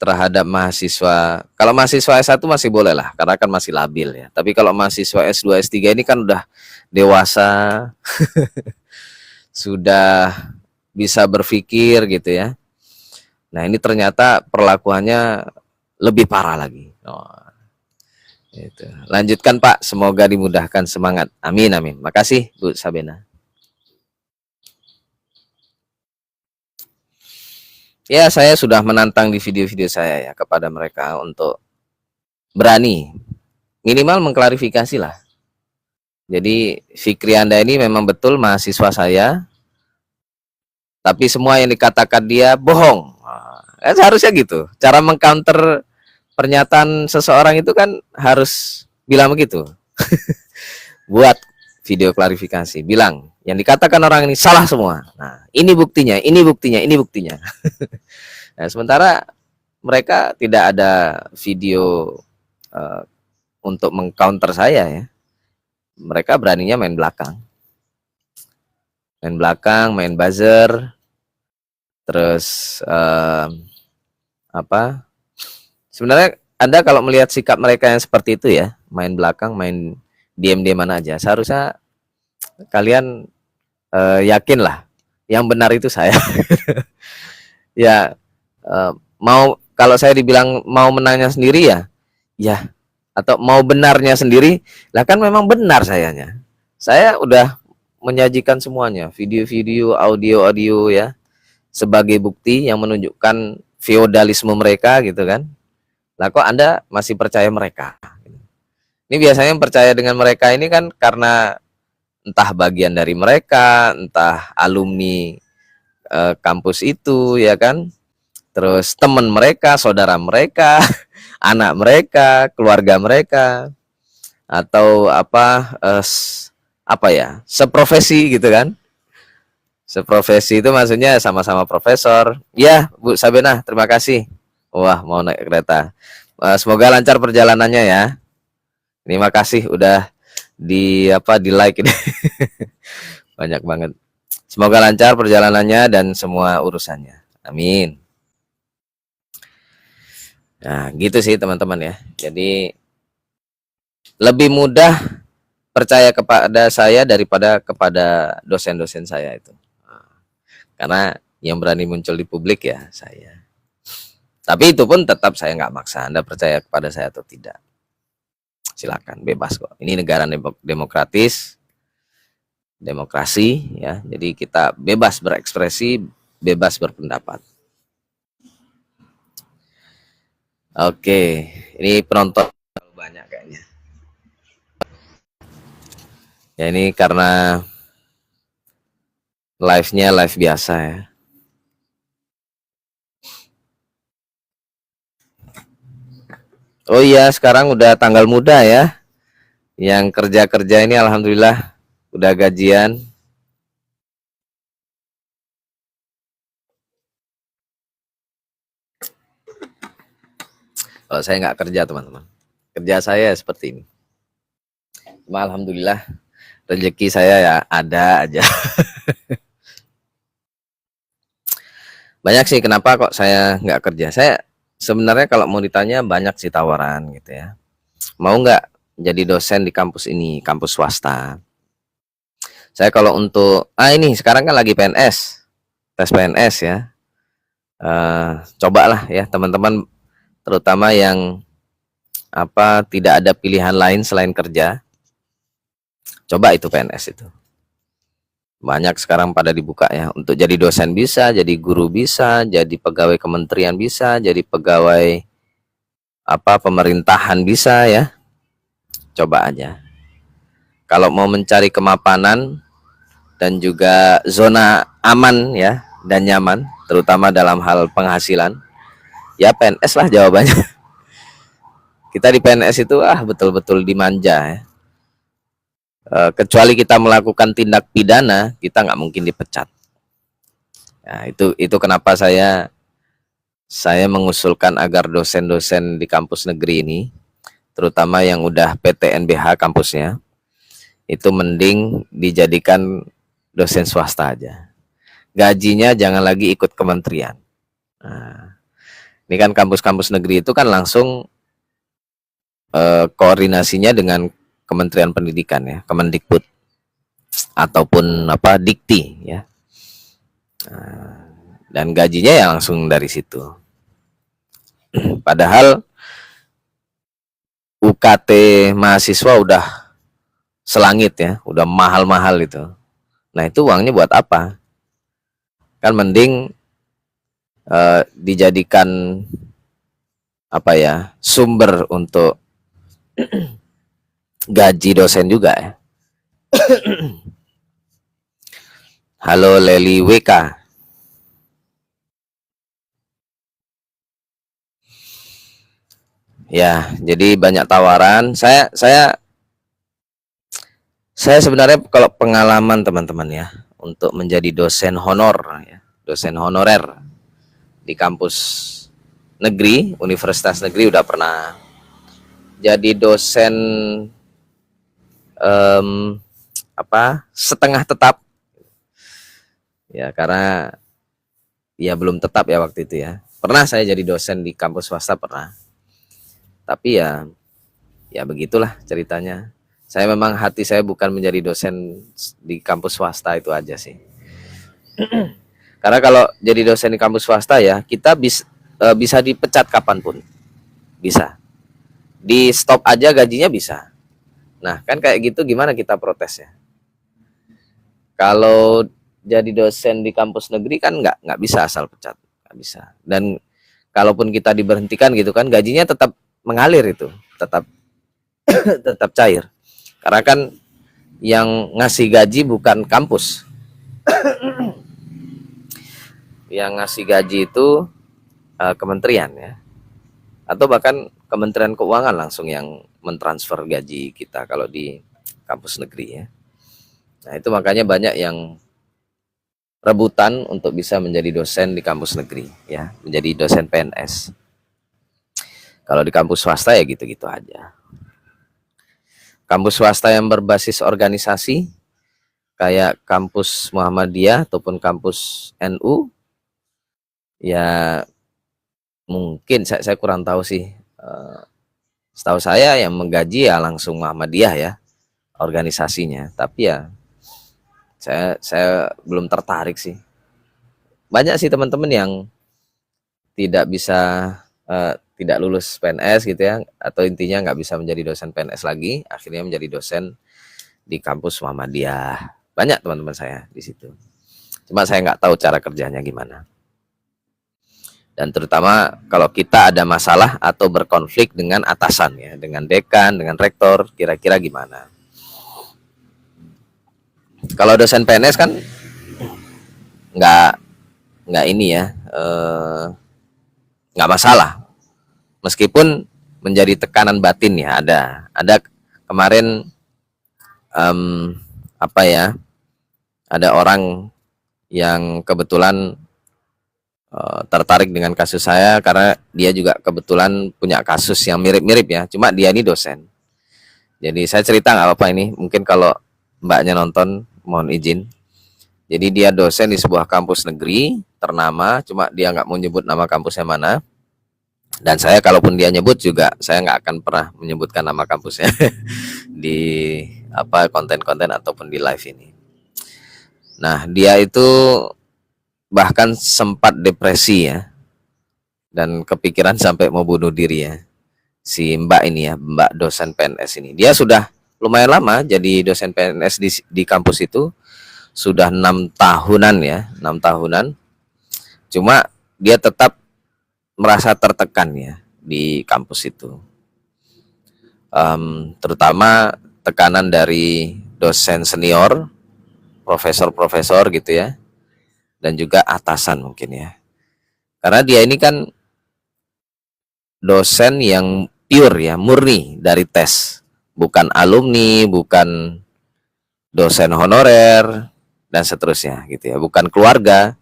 terhadap mahasiswa. Kalau mahasiswa S1 masih boleh lah, karena kan masih labil ya. Tapi kalau mahasiswa S2, S3 ini kan udah dewasa, sudah bisa berpikir gitu ya. Nah ini ternyata perlakuannya lebih parah lagi. Itu. Lanjutkan Pak, semoga dimudahkan, semangat. Amin amin. Makasih Bu Sabena. Ya, saya sudah menantang di video-video saya ya kepada mereka untuk berani minimal mengklarifikasi lah. Jadi Fikri Anda ini memang betul mahasiswa saya, tapi semua yang dikatakan dia bohong. Seharusnya gitu. Cara mengcounter pernyataan seseorang itu kan harus bilang begitu. Buat video klarifikasi, bilang yang dikatakan orang ini salah semua. Nah, ini buktinya, ini buktinya, ini buktinya. Nah, sementara mereka tidak ada video untuk mengcounter saya ya. Mereka beraninya main belakang, main buzzer, terus Sebenarnya Anda kalau melihat sikap mereka yang seperti itu ya, main belakang, main diam-diaman aja, seharusnya kalian yakinlah yang benar itu saya. Ya mau kalau saya dibilang mau menangnya sendiri ya atau mau benarnya sendiri lah, kan memang benar sayanya. Saya udah menyajikan semuanya, video-video, audio-audio ya, sebagai bukti yang menunjukkan feodalisme mereka gitu kan. Lah kok Anda masih percaya mereka? Ini biasanya yang percaya dengan mereka ini kan karena entah bagian dari mereka, entah alumni kampus itu ya kan, terus teman mereka, saudara mereka, anak mereka, keluarga mereka, atau apa ya, seprofesi gitu kan. Seprofesi itu maksudnya sama-sama profesor. Ya, Bu Sabena, terima kasih. Wah, mau naik kereta. Semoga lancar perjalanannya ya. Terima kasih udah di like ini. Banyak banget. Semoga lancar perjalanannya dan semua urusannya. Amin. Nah, gitu sih teman-teman ya. Jadi lebih mudah percaya kepada saya daripada kepada dosen-dosen saya itu. Karena yang berani muncul di publik ya saya. Tapi itu pun tetap saya nggak maksa Anda percaya kepada saya atau tidak. Silakan, bebas kok. Ini negara demokratis, demokrasi ya. Jadi kita bebas berekspresi, bebas berpendapat. Oke, ini penonton banyak kayaknya. Ya ini karena live-nya live biasa ya. Oh iya, sekarang udah tanggal muda ya. Yang kerja-kerja ini alhamdulillah udah gajian. Kalau saya nggak kerja teman-teman, kerja saya seperti ini. Cuma alhamdulillah rezeki saya ya ada aja. Banyak sih kenapa kok saya nggak kerja. Saya sebenarnya kalau mau ditanya banyak sih tawaran gitu ya. Mau nggak jadi dosen di kampus ini, kampus swasta. Saya kalau untuk ini sekarang kan lagi PNS, tes PNS ya. Cobalah ya teman-teman, terutama yang tidak ada pilihan lain selain kerja. Coba itu PNS itu. Banyak sekarang pada dibuka ya. Untuk jadi dosen bisa, jadi guru bisa, jadi pegawai kementerian bisa, jadi pegawai pemerintahan bisa ya. Coba aja. Kalau mau mencari kemapanan dan juga zona aman ya dan nyaman, terutama dalam hal penghasilan, ya PNS lah jawabannya. Kita di PNS itu betul-betul dimanja ya. Kecuali kita melakukan tindak pidana, kita nggak mungkin dipecat. Nah, itu kenapa saya mengusulkan agar dosen-dosen di kampus negeri ini, terutama yang udah PTNBH kampusnya, itu mending dijadikan dosen swasta aja. Gajinya jangan lagi ikut kementerian. Nah, ini kan kampus-kampus negeri itu kan langsung koordinasinya dengan Kementerian Pendidikan ya, Kemendikbud ataupun Dikti ya. Dan gajinya ya langsung dari situ. Padahal UKT mahasiswa udah selangit ya, udah mahal-mahal itu. Nah, itu uangnya buat apa? Kan mending dijadikan sumber untuk gaji dosen juga ya. Halo Leli WK. Ya, jadi banyak tawaran. Saya sebenarnya kalau pengalaman teman-teman ya untuk menjadi dosen honor ya, dosen honorer di kampus negeri, universitas negeri udah pernah. Jadi dosen setengah tetap ya, karena ya belum tetap ya waktu itu ya. Pernah saya jadi dosen di kampus swasta pernah, tapi ya begitulah ceritanya. Saya memang hati saya bukan menjadi dosen di kampus swasta itu aja sih. Karena kalau jadi dosen di kampus swasta ya kita bisa dipecat kapanpun, bisa di stop aja gajinya bisa. Nah kan kayak gitu gimana kita protes ya? Kalau jadi dosen di kampus negeri kan nggak bisa asal pecat, nggak bisa. Dan kalaupun kita diberhentikan gitu kan, gajinya tetap mengalir itu, tetap tetap cair. Karena kan yang ngasih gaji bukan kampus, yang ngasih gaji itu kementerian ya, atau bahkan Kementerian Keuangan langsung yang mentransfer gaji kita kalau di kampus negeri ya. Nah itu makanya banyak yang rebutan untuk bisa menjadi dosen di kampus negeri ya, menjadi dosen PNS. Kalau di kampus swasta ya gitu-gitu aja. Kampus swasta yang berbasis organisasi kayak kampus Muhammadiyah ataupun kampus NU ya mungkin saya kurang tahu sih. Setahu saya yang menggaji ya langsung Muhammadiyah ya organisasinya, tapi ya saya belum tertarik sih. Banyak sih teman-teman yang tidak bisa tidak lulus PNS gitu ya, atau intinya nggak bisa menjadi dosen PNS lagi, akhirnya menjadi dosen di kampus Muhammadiyah. Banyak teman-teman saya di situ. Cuma saya nggak tahu cara kerjanya gimana. Dan terutama kalau kita ada masalah atau berkonflik dengan atasan ya, dengan dekan, dengan rektor, kira-kira gimana? Kalau dosen PNS kan nggak ini ya, nggak masalah. Meskipun menjadi tekanan batin ya ada kemarin apa ya, ada orang yang kebetulan tertarik dengan kasus saya karena dia juga kebetulan punya kasus yang mirip-mirip ya, cuma dia ini dosen. Jadi saya cerita nggak apa-apa ini, mungkin kalau mbaknya nonton mohon izin. Jadi dia dosen di sebuah kampus negeri ternama, cuma dia nggak mau nyebut nama kampusnya mana. Dan saya kalaupun dia nyebut juga saya nggak akan pernah menyebutkan nama kampusnya di apa konten-konten ataupun di live ini. Nah dia itu bahkan sempat depresi ya, dan kepikiran sampai mau bunuh diri ya, si mbak ini ya, mbak dosen PNS ini. Dia sudah lumayan lama jadi dosen PNS di kampus itu, sudah 6 tahunan ya, 6 tahunan. Cuma dia tetap merasa tertekan ya di kampus itu, terutama tekanan dari dosen senior, profesor-profesor gitu ya, dan juga atasan mungkin ya. Karena dia ini kan dosen yang pure ya, murni dari tes. Bukan alumni, bukan dosen honorer, dan seterusnya gitu ya. Bukan keluarga.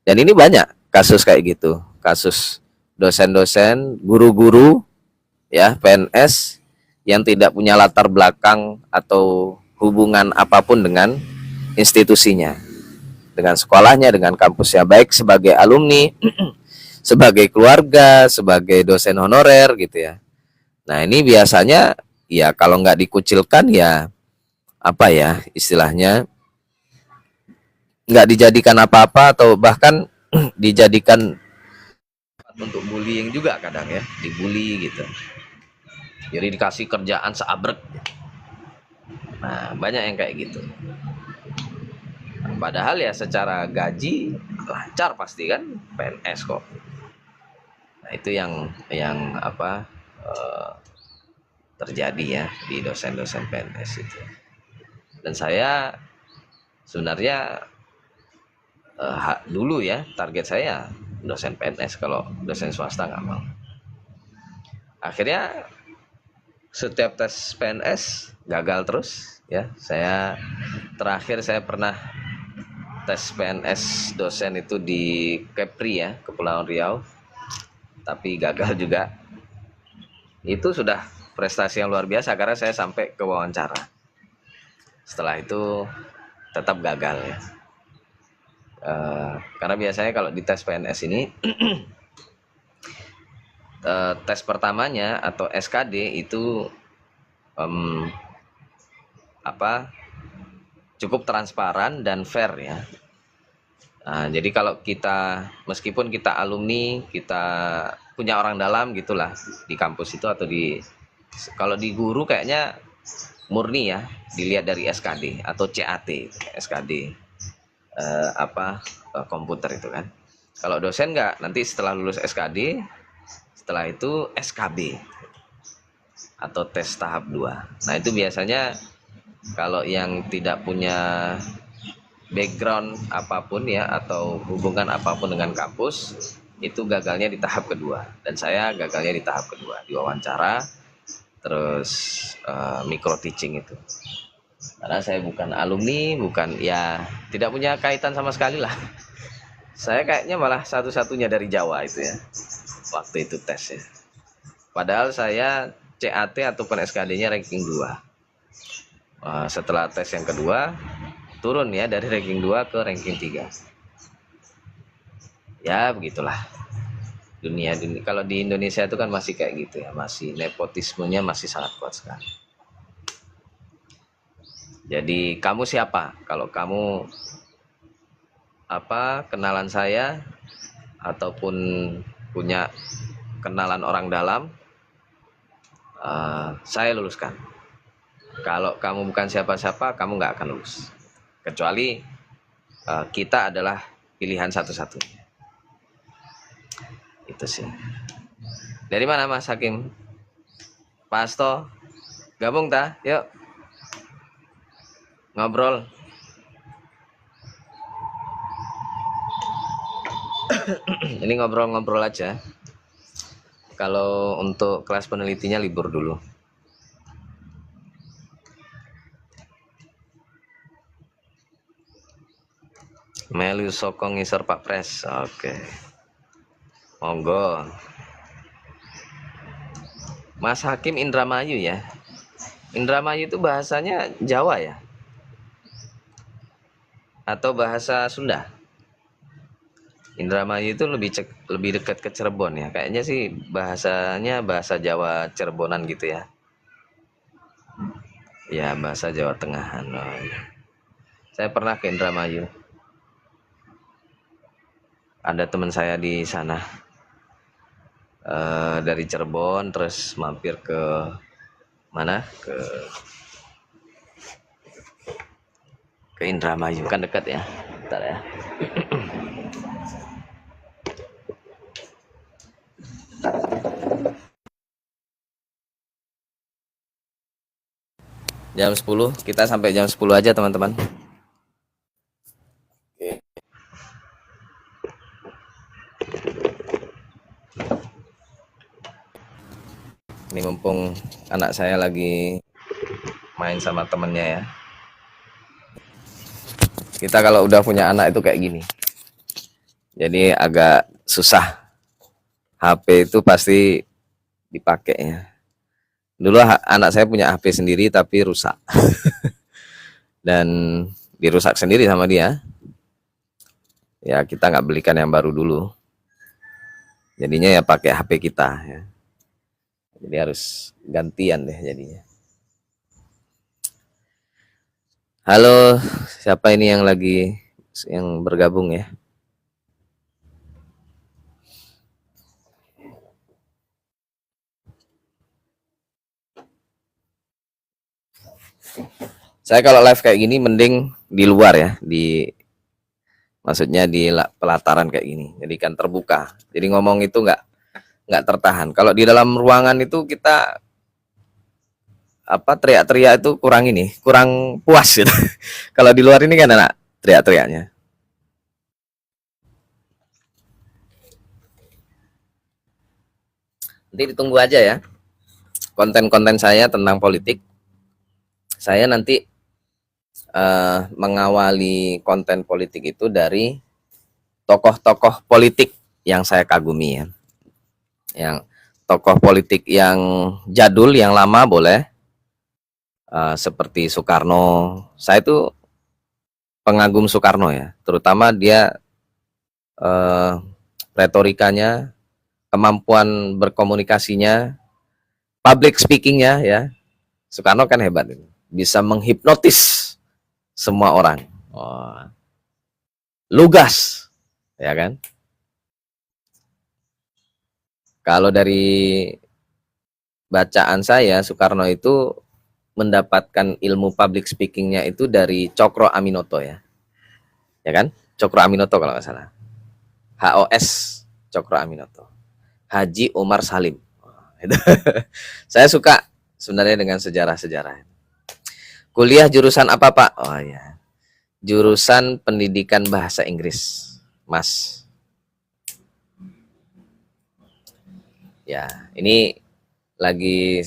Dan ini banyak kasus kayak gitu. Kasus dosen-dosen, guru-guru ya, PNS yang tidak punya latar belakang atau hubungan apapun dengan institusinya, dengan sekolahnya, dengan kampusnya, baik sebagai alumni, sebagai keluarga, sebagai dosen honorer gitu ya. Nah ini biasanya ya kalau nggak dikucilkan ya apa ya istilahnya, nggak dijadikan apa-apa atau bahkan dijadikan untuk bullying juga kadang ya, dibully gitu. Jadi dikasih kerjaan seabrek. Nah banyak yang kayak gitu. Padahal ya secara gaji lancar pasti kan, PNS kok. Nah itu yang apa terjadi ya di dosen-dosen PNS itu. Dan saya sebenarnya dulu ya target saya dosen PNS, kalau dosen swasta nggak mau. Akhirnya setiap tes PNS gagal terus ya. Saya terakhir saya pernah tes PNS dosen itu di Kepri ya, Kepulauan Riau, tapi gagal juga. Itu sudah prestasi yang luar biasa karena saya sampai ke wawancara. Setelah itu tetap gagal ya. Karena biasanya kalau di tes PNS ini tes pertamanya atau SKD itu cukup transparan dan fair ya. Nah, jadi kalau kita meskipun kita alumni, kita punya orang dalam gitulah di kampus itu atau kalau di guru kayaknya murni ya, dilihat dari SKD atau CAT, SKD komputer itu kan. Kalau dosen nggak, nanti setelah lulus SKD, setelah itu SKB atau tes tahap 2. Nah itu biasanya kalau yang tidak punya background apapun ya, atau hubungan apapun dengan kampus, itu gagalnya di tahap kedua. Dan saya gagalnya di tahap kedua, di wawancara, terus micro teaching itu. Karena saya bukan alumni, bukan, ya tidak punya kaitan sama sekali lah. Saya kayaknya malah satu-satunya dari Jawa itu ya, waktu itu tes ya. Padahal saya CAT ataupun SKD-nya ranking 2. Setelah tes yang kedua, turun ya dari ranking 2 ke ranking 3. Ya begitulah dunia. Kalau di Indonesia itu kan masih kayak gitu ya, masih nepotismenya masih sangat kuat sekali. Jadi kamu siapa? Kalau kamu kenalan saya ataupun punya kenalan orang dalam, saya luluskan. Kalau kamu bukan siapa-siapa, kamu nggak akan lulus, kecuali kita adalah pilihan satu-satunya. Itu sih. Dari mana Mas Hakim? Pak Asto, gabung ta? Yuk ngobrol. Ini ngobrol-ngobrol aja. Kalau untuk kelas penelitinya libur dulu. Melu sokong ngisor Pak Pres. Oke. Monggo. Mas Hakim Indramayu ya. Indramayu itu bahasanya Jawa ya? Atau bahasa Sunda? Indramayu itu lebih dekat ke Cirebon ya. Kayaknya sih bahasanya bahasa Jawa Cirebonan gitu ya. Ya, bahasa Jawa Tengahan. Oh, ya. Saya pernah ke Indramayu. Ada teman saya di sana. Dari Cirebon terus mampir ke mana? Ke Indramayu, kan dekat ya. Bentar ya. Jam 10, kita sampai jam 10 aja teman-teman. Ini mumpung anak saya lagi main sama temennya ya. Kita kalau udah punya anak itu kayak gini. Jadi agak susah. HP itu pasti dipakai ya. Dulu anak saya punya HP sendiri tapi rusak. Dan dirusak sendiri sama dia. Ya kita nggak belikan yang baru dulu. Jadinya ya pakai HP kita ya. Jadi harus gantian deh jadinya. Halo, siapa ini yang bergabung ya? Saya kalau live kayak gini mending di luar ya, maksudnya di pelataran kayak gini. Jadi kan terbuka. Jadi ngomong itu nggak tertahan. Kalau di dalam ruangan itu kita teriak-teriak itu kurang puas gitu. Kalau di luar ini kan enak teriak-teriaknya. Nanti ditunggu aja ya konten-konten saya tentang politik. Saya nanti mengawali konten politik itu dari tokoh-tokoh politik yang saya kagumi ya. Yang tokoh politik yang jadul, yang lama boleh, seperti Soekarno. Saya itu pengagum Soekarno ya, terutama dia retorikanya, kemampuan berkomunikasinya, public speakingnya ya. Soekarno kan hebat, bisa menghipnotis semua orang. Lugas, ya kan? Kalau dari bacaan saya, Soekarno itu mendapatkan ilmu public speakingnya itu dari Cokro Aminoto ya kan? Cokro Aminoto kalau nggak salah. HOS Cokro Aminoto. Haji Omar Salim. Saya suka sebenarnya dengan sejarah-sejarah. Kuliah jurusan apa Pak? Oh ya, jurusan pendidikan bahasa Inggris, Mas. Ya, ini lagi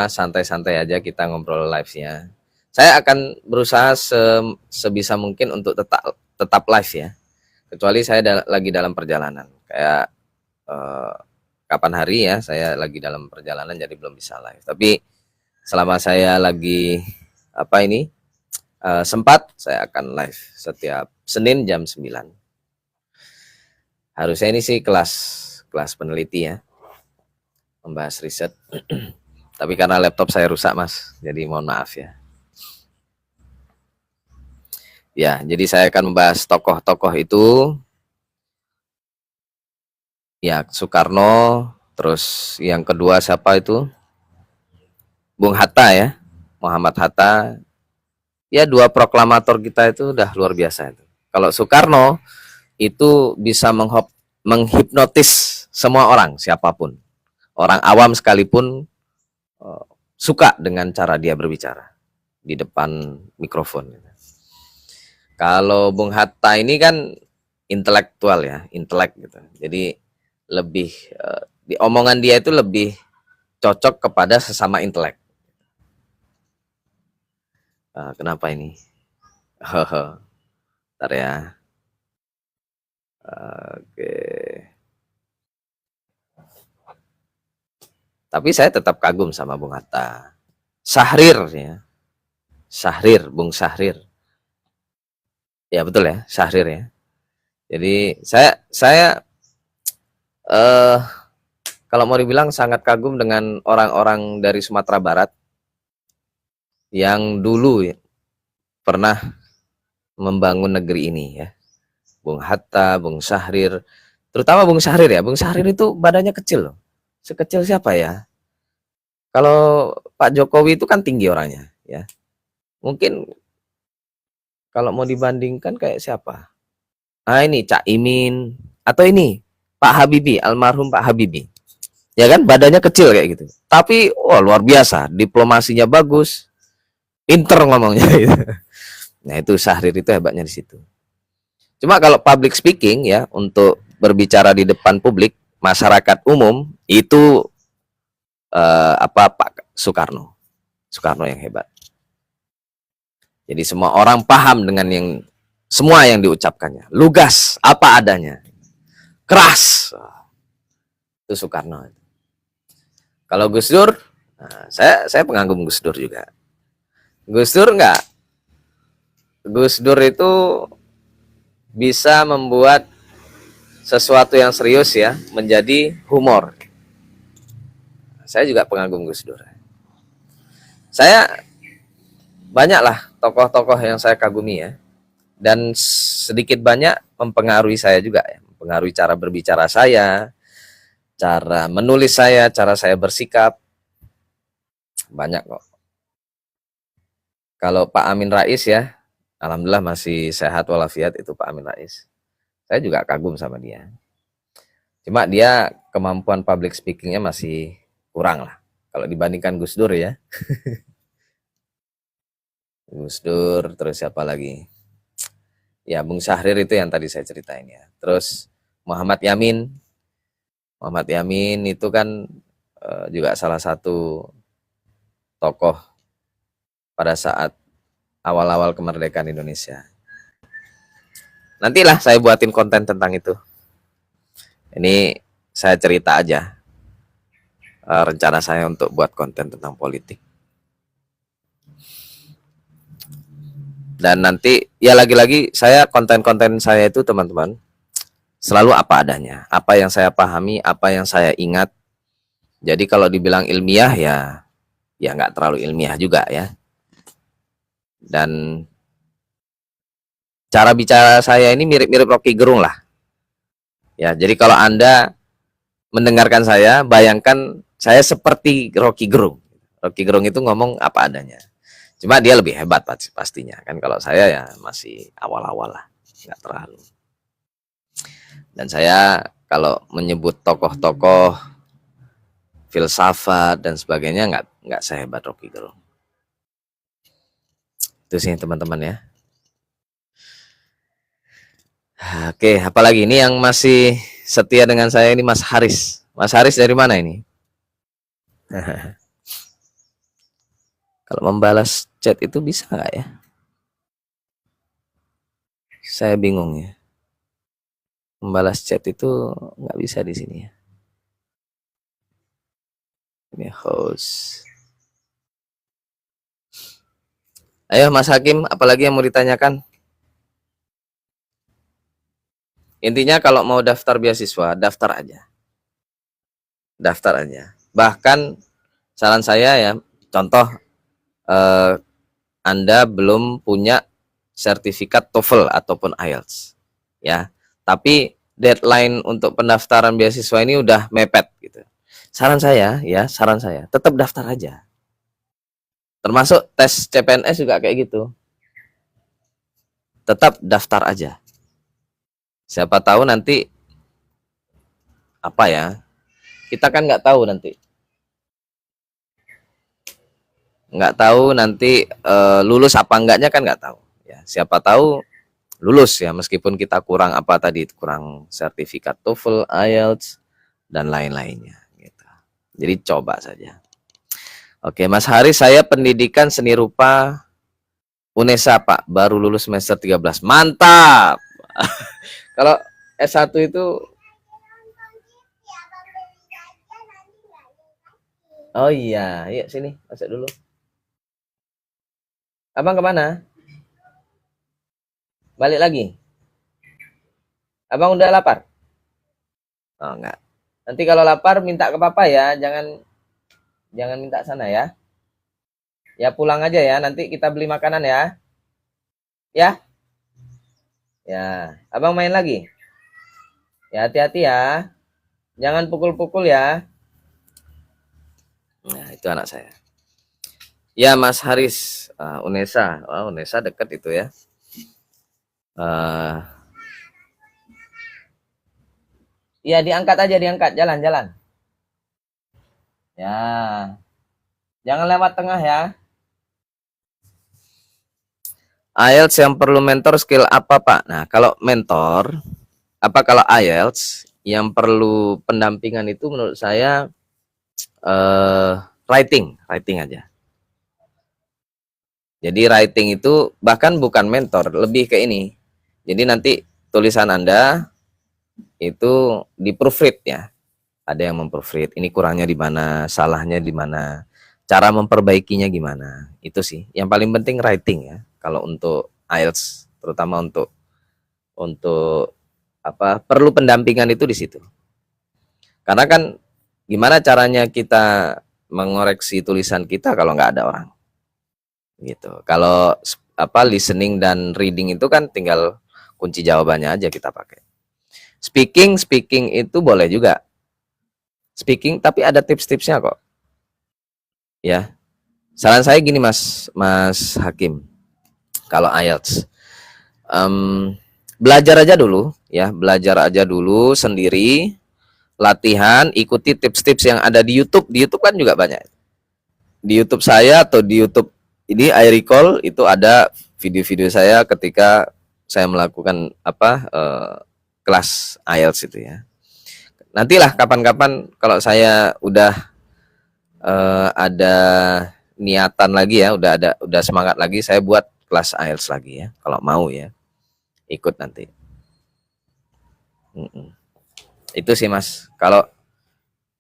santai-santai aja kita ngobrol live-nya. Saya akan berusaha sebisa mungkin untuk tetap live ya. Kecuali saya lagi dalam perjalanan. Kayak kapan hari ya, saya lagi dalam perjalanan jadi belum bisa live. Tapi selama saya lagi sempat, saya akan live setiap Senin jam 9. Harusnya ini sih kelas peneliti ya, membahas riset. Tapi karena laptop saya rusak Mas, jadi mohon maaf ya. Ya, jadi saya akan membahas tokoh-tokoh itu. Ya, Soekarno, terus yang kedua siapa itu? Bung Hatta ya, Muhammad Hatta. Ya, dua proklamator kita itu udah luar biasa itu. Kalau Soekarno itu bisa menghipnotis semua orang, siapapun. Orang awam sekalipun suka dengan cara dia berbicara di depan mikrofon. Kalau Bung Hatta ini kan intelektual ya, intelek gitu. Jadi lebih di omongan dia itu lebih cocok kepada sesama intelek. Kenapa ini? Bentar ya. Oke. Tapi saya tetap kagum sama Bung Hatta. Syahrir ya. Syahrir, Bung Syahrir. Ya betul ya, Syahrir ya. Jadi saya kalau mau dibilang sangat kagum dengan orang-orang dari Sumatera Barat yang dulu ya, pernah membangun negeri ini ya. Bung Hatta, Bung Syahrir, terutama Bung Syahrir ya. Bung Syahrir itu badannya kecil loh. Sekecil siapa ya? Kalau Pak Jokowi itu kan tinggi orangnya ya. Mungkin kalau mau dibandingkan kayak siapa? Ini Cak Imin atau ini Pak Habibie, almarhum Pak Habibie. Ya kan badannya kecil kayak gitu. Tapi luar biasa, diplomasinya bagus. Pinter ngomongnya gitu. Nah, itu Syahrir itu hebatnya di situ. Cuma kalau public speaking ya, untuk berbicara di depan publik, masyarakat umum itu Pak Soekarno. Soekarno yang hebat. Jadi semua orang paham dengan semua yang diucapkannya. Lugas, apa adanya. Keras. Itu Soekarno. Kalau Gus Dur, saya pengagum Gus Dur juga. Gus Dur enggak. Gus Dur itu bisa membuat sesuatu yang serius ya menjadi humor. Saya juga pengagum Gus Dur. Saya banyaklah tokoh-tokoh yang saya kagumi ya. Dan sedikit banyak mempengaruhi saya juga ya. Mempengaruhi cara berbicara saya, cara menulis saya, cara saya bersikap. Banyak kok. Kalau Pak Amin Rais ya, alhamdulillah masih sehat walafiat itu Pak Amin Rais. Saya juga kagum sama dia. Cuma dia kemampuan public speakingnya masih kurang lah. Kalau dibandingkan Gus Dur ya. Gus Dur, terus siapa lagi? Ya, Bung Syahrir itu yang tadi saya ceritain ya. Terus Muhammad Yamin. Muhammad Yamin itu kan juga salah satu tokoh pada saat awal-awal kemerdekaan Indonesia. Nantilah saya buatin konten tentang itu. Ini saya cerita aja rencana saya untuk buat konten tentang politik. Dan nanti ya lagi-lagi saya konten-konten saya itu teman-teman selalu apa adanya, apa yang saya pahami, apa yang saya ingat. Jadi kalau dibilang ilmiah ya nggak terlalu ilmiah juga ya. Dan cara bicara saya ini mirip-mirip Rocky Gerung lah. Ya, jadi kalau Anda mendengarkan saya, bayangkan saya seperti Rocky Gerung. Rocky Gerung itu ngomong apa adanya. Cuma dia lebih hebat pastinya kan. Kalau saya ya masih awal-awal lah, nggak terlalu. Dan saya kalau menyebut tokoh-tokoh filsafat dan sebagainya nggak sehebat Rocky Gerung. Itu sih teman-teman ya. Oke, apalagi ini yang masih setia dengan saya ini Mas Haris. Mas Haris dari mana ini? Kalau membalas chat itu bisa nggak ya? Saya bingung ya. Membalas chat itu nggak bisa di sini ya. Ini host. Ayo Mas Hakim, apalagi yang mau ditanyakan? Intinya kalau mau daftar beasiswa, daftar aja. Daftar aja. Bahkan saran saya ya, contoh Anda belum punya sertifikat TOEFL ataupun IELTS ya. Tapi deadline untuk pendaftaran beasiswa ini udah mepet gitu. Saran saya tetap daftar aja. Termasuk tes CPNS juga kayak gitu. Tetap daftar aja. Siapa tahu nanti apa ya? Kita kan nggak tahu nanti. Nggak tahu nanti lulus apa enggaknya kan nggak tahu. Ya, siapa tahu lulus ya meskipun kita kurang apa tadi, kurang sertifikat TOEFL, IELTS dan lain-lainnya gitu. Jadi coba saja. Oke, Mas Haris, saya pendidikan seni rupa UNESA, Pak. Baru lulus semester 13. Mantap. Kalau S1 itu oh iya, yuk sini, masuk dulu. Abang kemana? Balik lagi? Abang udah lapar? Oh enggak. Nanti kalau lapar minta ke papa ya, jangan minta sana ya. Ya pulang aja ya, nanti kita beli makanan ya. Ya? Ya, abang main lagi. Ya hati-hati ya. Jangan pukul-pukul ya. Nah, itu anak saya. Ya Mas Haris, UNESA. Oh, UNESA dekat itu ya. Ya diangkat aja, diangkat. Jalan. Ya. Jangan lewat tengah ya. IELTS yang perlu mentor skill apa, Pak? Nah, kalau mentor, kalau IELTS yang perlu pendampingan itu menurut saya writing aja. Jadi writing itu bahkan bukan mentor, lebih ke ini. Jadi nanti tulisan Anda itu di proofread ya. Ada yang memproofread, ini kurangnya di mana, salahnya di mana, cara memperbaikinya gimana. Itu sih. Yang paling penting writing ya. Kalau untuk IELTS, terutama untuk apa perlu pendampingan itu di situ. Karena kan gimana caranya kita mengoreksi tulisan kita kalau nggak ada orang. Gitu. Kalau apa listening dan reading itu kan tinggal kunci jawabannya aja kita pakai. Speaking itu boleh juga. Speaking tapi ada tips-tipsnya kok. Ya. Saran saya gini Mas Hakim. Kalau IELTS belajar aja dulu ya, belajar aja dulu sendiri, latihan, ikuti tips-tips yang ada di YouTube. Di YouTube kan juga banyak. Di YouTube saya atau di YouTube ini iRecall itu ada video-video saya ketika saya melakukan kelas IELTS itu ya. Nantilah kapan-kapan kalau saya udah ada niatan lagi ya, udah semangat lagi, saya buat kelas IELTS lagi ya, kalau mau ya, ikut nanti. Itu sih Mas. Kalau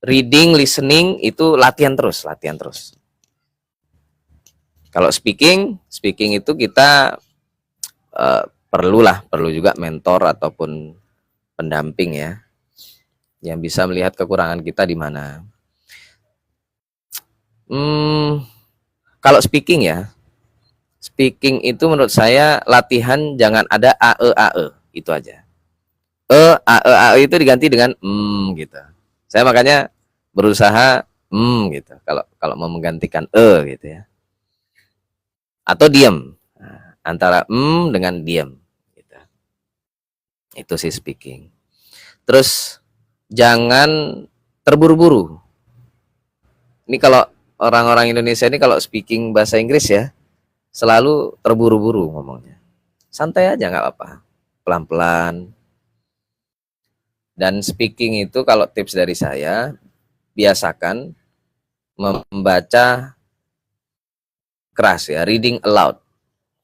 reading, listening itu latihan terus. Kalau speaking itu kita perlu juga mentor ataupun pendamping ya, yang bisa melihat kekurangan kita di mana. Kalau speaking ya, speaking itu menurut saya latihan jangan ada ae itu aja. Ae itu diganti dengan gitu. Saya makanya berusaha gitu. Kalau kalau mau menggantikan gitu ya. Atau diam. Nah, antara dengan diam gitu. Itu sih speaking. Terus jangan terburu-buru. Ini kalau orang-orang Indonesia ini kalau speaking bahasa Inggris ya, selalu terburu-buru ngomongnya. Santai aja nggak apa-apa. Pelan-pelan. Dan speaking itu kalau tips dari saya, biasakan membaca keras ya, reading aloud.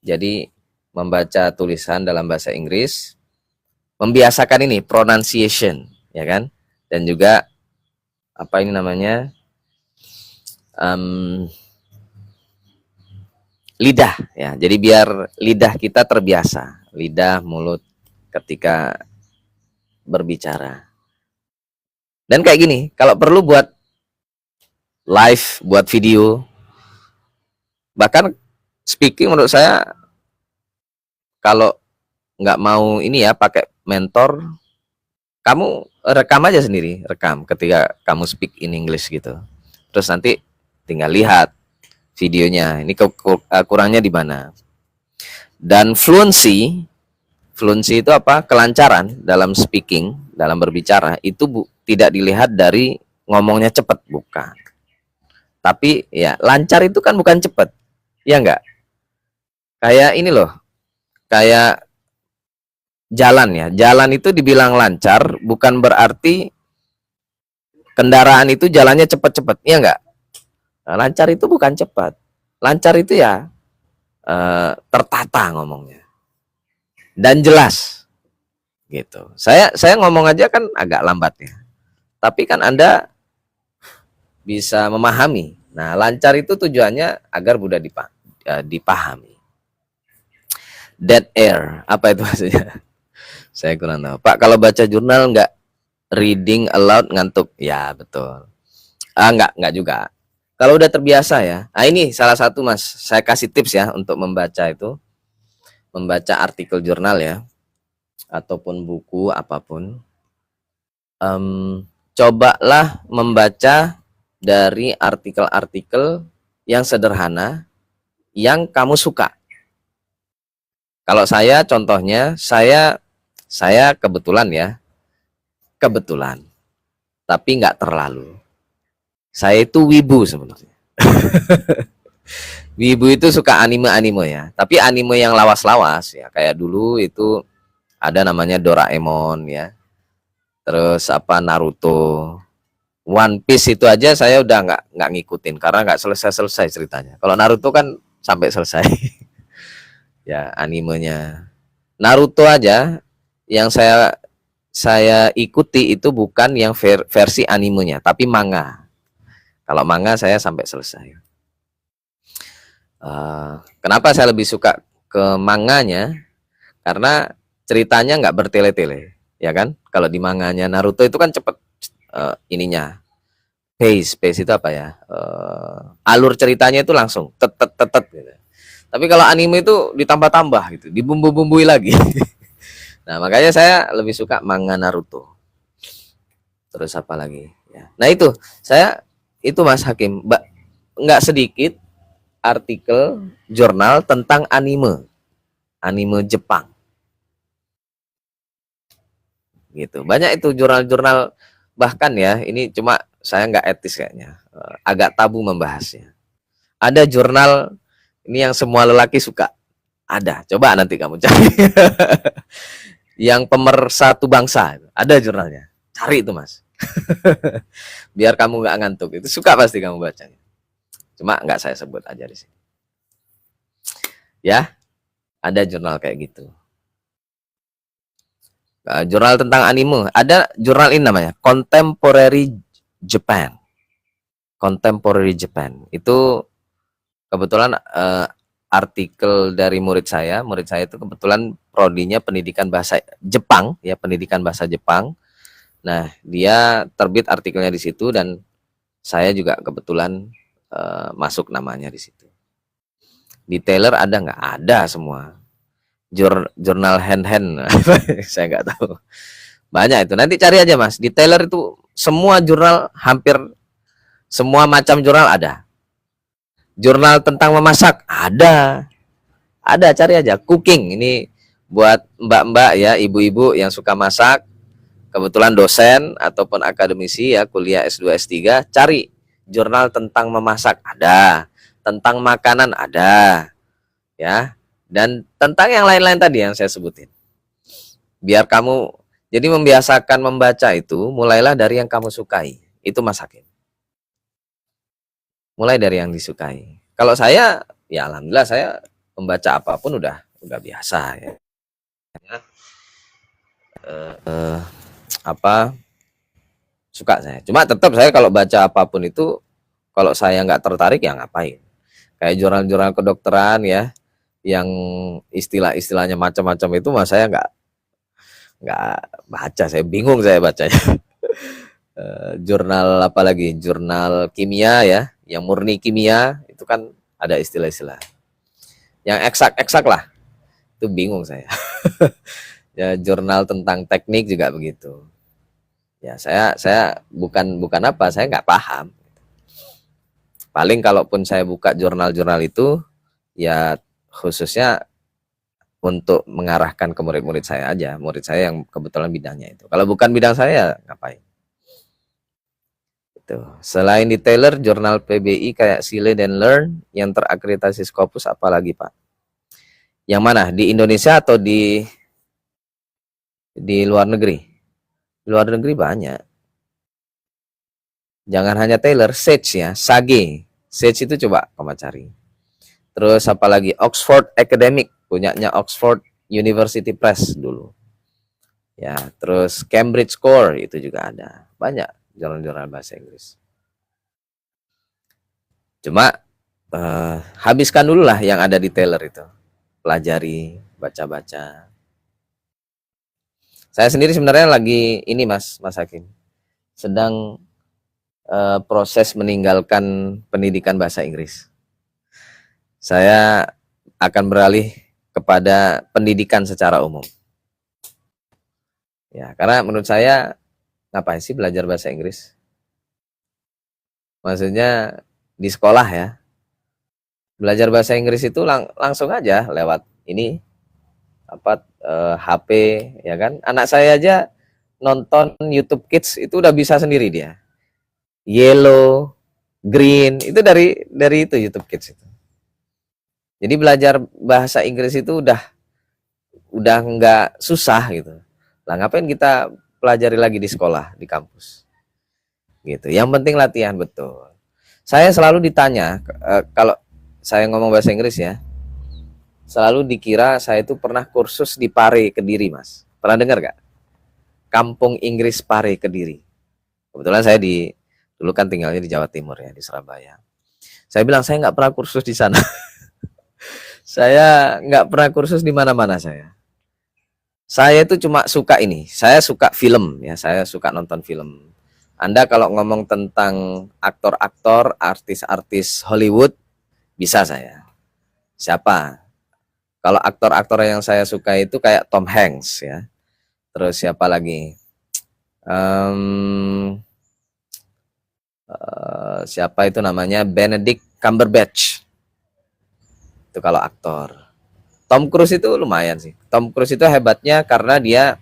Jadi membaca tulisan dalam bahasa Inggris, membiasakan ini pronunciation, ya kan? Dan juga apa ini namanya, lidah ya. Jadi biar lidah kita terbiasa, lidah, mulut ketika berbicara. Dan kayak gini, kalau perlu buat live, buat video, bahkan speaking menurut saya kalau nggak mau ini ya pakai mentor, kamu rekam aja sendiri, rekam ketika kamu speak in English gitu. Terus nanti tinggal lihat videonya, ini kurangnya di mana. Dan fluency itu apa? Kelancaran dalam speaking, dalam berbicara itu tidak dilihat dari ngomongnya cepat, bukan. Tapi ya lancar itu kan bukan cepat, ya enggak? Kayak ini loh, kayak jalan ya. Jalan itu dibilang lancar bukan berarti kendaraan itu jalannya cepat-cepat, ya enggak? Nah, lancar itu bukan cepat. Lancar itu ya tertata ngomongnya dan jelas gitu. Saya ngomong aja kan agak lambat ya, tapi kan Anda bisa memahami. Nah, lancar itu tujuannya agar mudah dipahami. Dead air, apa itu maksudnya? Saya kurang tahu. Pak, kalau baca jurnal nggak reading aloud ngantuk? Ya, betul. Nggak juga. Kalau udah terbiasa ya. Nah, ini salah satu Mas, saya kasih tips ya untuk membaca itu. Membaca artikel jurnal ya. Ataupun buku apapun. Cobalah membaca dari artikel-artikel yang sederhana yang kamu suka. Kalau saya contohnya, saya kebetulan ya, tapi nggak terlalu. Saya itu wibu sebenarnya. Wibu itu suka anime-anime ya, tapi anime yang lawas-lawas ya, kayak dulu itu ada namanya Doraemon ya, terus apa Naruto, One Piece itu aja saya udah nggak ngikutin karena nggak selesai ceritanya. Kalau Naruto kan sampai selesai. Ya animenya. Naruto aja yang saya ikuti itu bukan yang versi animenya, tapi manga. Kalau manga saya sampai selesai. Kenapa saya lebih suka ke manganya? Karena ceritanya nggak bertele-tele, ya kan? Kalau di manganya Naruto itu kan cepet ininya. Pace itu apa ya? Alur ceritanya itu langsung tet gitu. Tapi kalau anime itu ditambah-tambah gitu, dibumbu-bumbui lagi. Nah, makanya saya lebih suka manga Naruto. Terus apa lagi? Ya. Nah itu, itu Mas Hakim, nggak sedikit artikel jurnal tentang anime Jepang. Gitu. Banyak itu jurnal-jurnal, bahkan ya, ini cuma saya nggak etis kayaknya, agak tabu membahasnya. Ada jurnal ini yang semua lelaki suka. Ada, coba nanti kamu cari. Yang pemersatu bangsa, ada jurnalnya. Cari itu Mas. Biar kamu nggak ngantuk. Itu suka pasti kamu bacanya. Cuma nggak saya sebut aja di sini. Ya, ada jurnal kayak gitu. Jurnal tentang anime. Ada jurnal ini namanya Contemporary Japan. Itu kebetulan artikel dari murid saya itu kebetulan prodinya pendidikan bahasa Jepang ya, pendidikan bahasa Jepang. Nah, dia terbit artikelnya di situ dan saya juga kebetulan masuk namanya di situ. Di Taylor ada nggak? Ada semua. Jurnal hand saya nggak tahu. Banyak itu. Nanti cari aja Mas. Di Taylor itu semua jurnal hampir Semua macam jurnal ada. Jurnal tentang memasak ada. Ada, cari aja. Cooking ini buat mbak-mbak ya, ibu-ibu yang suka masak, kebetulan dosen ataupun akademisi ya, kuliah S2 S3, cari jurnal tentang memasak ada, tentang makanan ada, ya. Dan tentang yang lain-lain tadi yang saya sebutin. Biar kamu jadi membiasakan membaca itu, mulailah dari yang kamu sukai. Itu Mas Hakim. Mulai dari yang disukai. Kalau saya, ya alhamdulillah saya membaca apapun udah biasa ya. Apa suka saya. Cuma tetap saya kalau baca apapun itu, kalau saya nggak tertarik ya ngapain. Kayak jurnal-jurnal kedokteran ya, yang istilah-istilahnya macam-macam itu, mas saya nggak baca. Saya bingung saya bacanya. Jurnal apalagi jurnal kimia ya, yang murni kimia itu kan ada istilah-istilah yang eksak lah, itu bingung saya. Ya, jurnal tentang teknik juga begitu ya, saya bukan apa, saya nggak paham. Paling kalaupun saya buka jurnal-jurnal itu ya khususnya untuk mengarahkan ke murid-murid saya aja, murid saya yang kebetulan bidangnya itu. Kalau bukan bidang saya ngapain. Selain di Taylor, jurnal PBI kayak Sile dan Learn yang terakreditasi Scopus apalagi Pak? Yang mana? Di Indonesia atau di luar negeri? Di luar negeri banyak. Jangan hanya Taylor, Sage ya, Sage. Sage itu coba kamu cari. Terus apalagi Oxford Academic, punyanya Oxford University Press dulu. Ya, terus Cambridge Core itu juga ada. Banyak jurnal-jurnal bahasa Inggris. Cuma habiskan dulu lah yang ada di Taylor itu. Pelajari, baca-baca. Saya sendiri sebenarnya lagi ini Mas Hakim, sedang proses meninggalkan pendidikan bahasa Inggris. Saya akan beralih kepada pendidikan secara umum. Ya, karena menurut saya ngapain sih belajar bahasa Inggris? Maksudnya di sekolah ya. Belajar bahasa Inggris itu langsung aja lewat ini HP ya kan. Anak saya aja nonton YouTube Kids itu udah bisa sendiri dia. Yellow, green itu dari itu YouTube Kids itu. Jadi belajar bahasa Inggris itu udah nggak susah gitu. Lah ngapain kita pelajari lagi di sekolah, di kampus? Gitu. Yang penting latihan betul. Saya selalu ditanya kalau saya ngomong bahasa Inggris ya, selalu dikira saya itu pernah kursus di Pare Kediri, Mas. Pernah dengar gak? Kampung Inggris Pare Kediri. Kebetulan saya dulu kan tinggalnya di Jawa Timur ya, di Surabaya. Saya bilang saya nggak pernah kursus di sana. Saya nggak pernah kursus di mana-mana saya. Saya itu cuma suka ini. Saya suka film ya, saya suka nonton film. Anda kalau ngomong tentang aktor-aktor, artis-artis Hollywood, bisa saya. Siapa? Kalau aktor-aktor yang saya suka itu kayak Tom Hanks ya. Terus siapa lagi? Siapa itu namanya? Benedict Cumberbatch. Itu kalau aktor. Tom Cruise itu lumayan sih. Tom Cruise itu hebatnya karena dia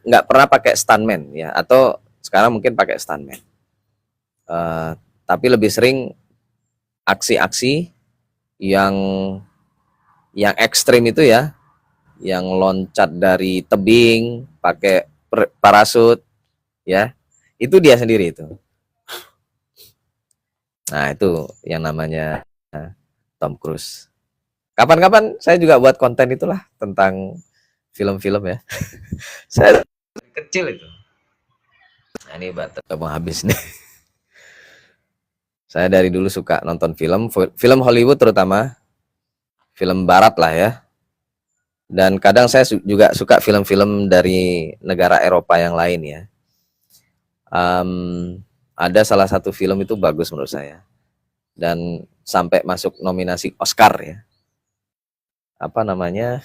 nggak pernah pakai stuntman ya, atau sekarang mungkin pakai stuntman. Tapi lebih sering aksi-aksi yang ekstrim itu ya, yang loncat dari tebing pakai parasut ya, itu dia sendiri itu. Nah itu yang namanya Tom Cruise. Kapan-kapan saya juga buat konten itulah tentang film-film ya. Saya kecil itu. Nah, ini baterai mau habis nih. Saya dari dulu suka nonton film Hollywood terutama, film barat lah ya. Dan kadang saya juga suka film-film dari negara Eropa yang lain ya. Ada salah satu film itu bagus menurut saya. Dan sampai masuk nominasi Oscar ya. Apa namanya?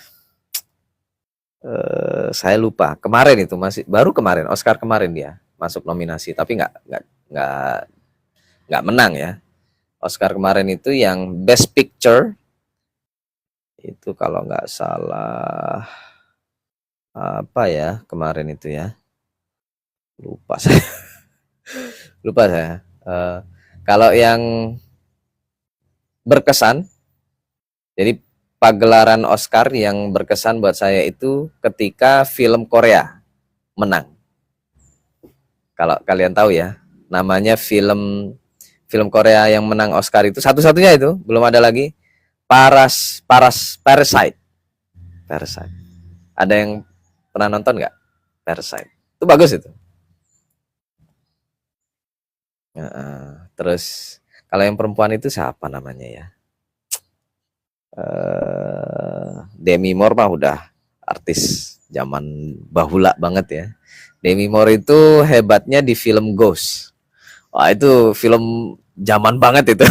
Saya lupa. Kemarin itu baru kemarin Oscar kemarin dia masuk nominasi, tapi nggak nggak menang ya. Oscar kemarin itu yang Best Picture itu kalau nggak salah apa ya kemarin itu ya, lupa saya. Lupa saya. Kalau yang berkesan, jadi pagelaran Oscar yang berkesan buat saya itu ketika film Korea menang. Kalau kalian tahu ya, namanya film film Korea yang menang Oscar itu satu-satunya, itu belum ada lagi. Parasite. Parasite. Ada yang pernah nonton nggak? Parasite. Itu bagus itu. Terus kalau yang perempuan itu siapa namanya ya? Demi Moore mah udah artis zaman bahula banget ya. Demi Moore itu hebatnya di film Ghost. Wah, itu film zaman banget itu.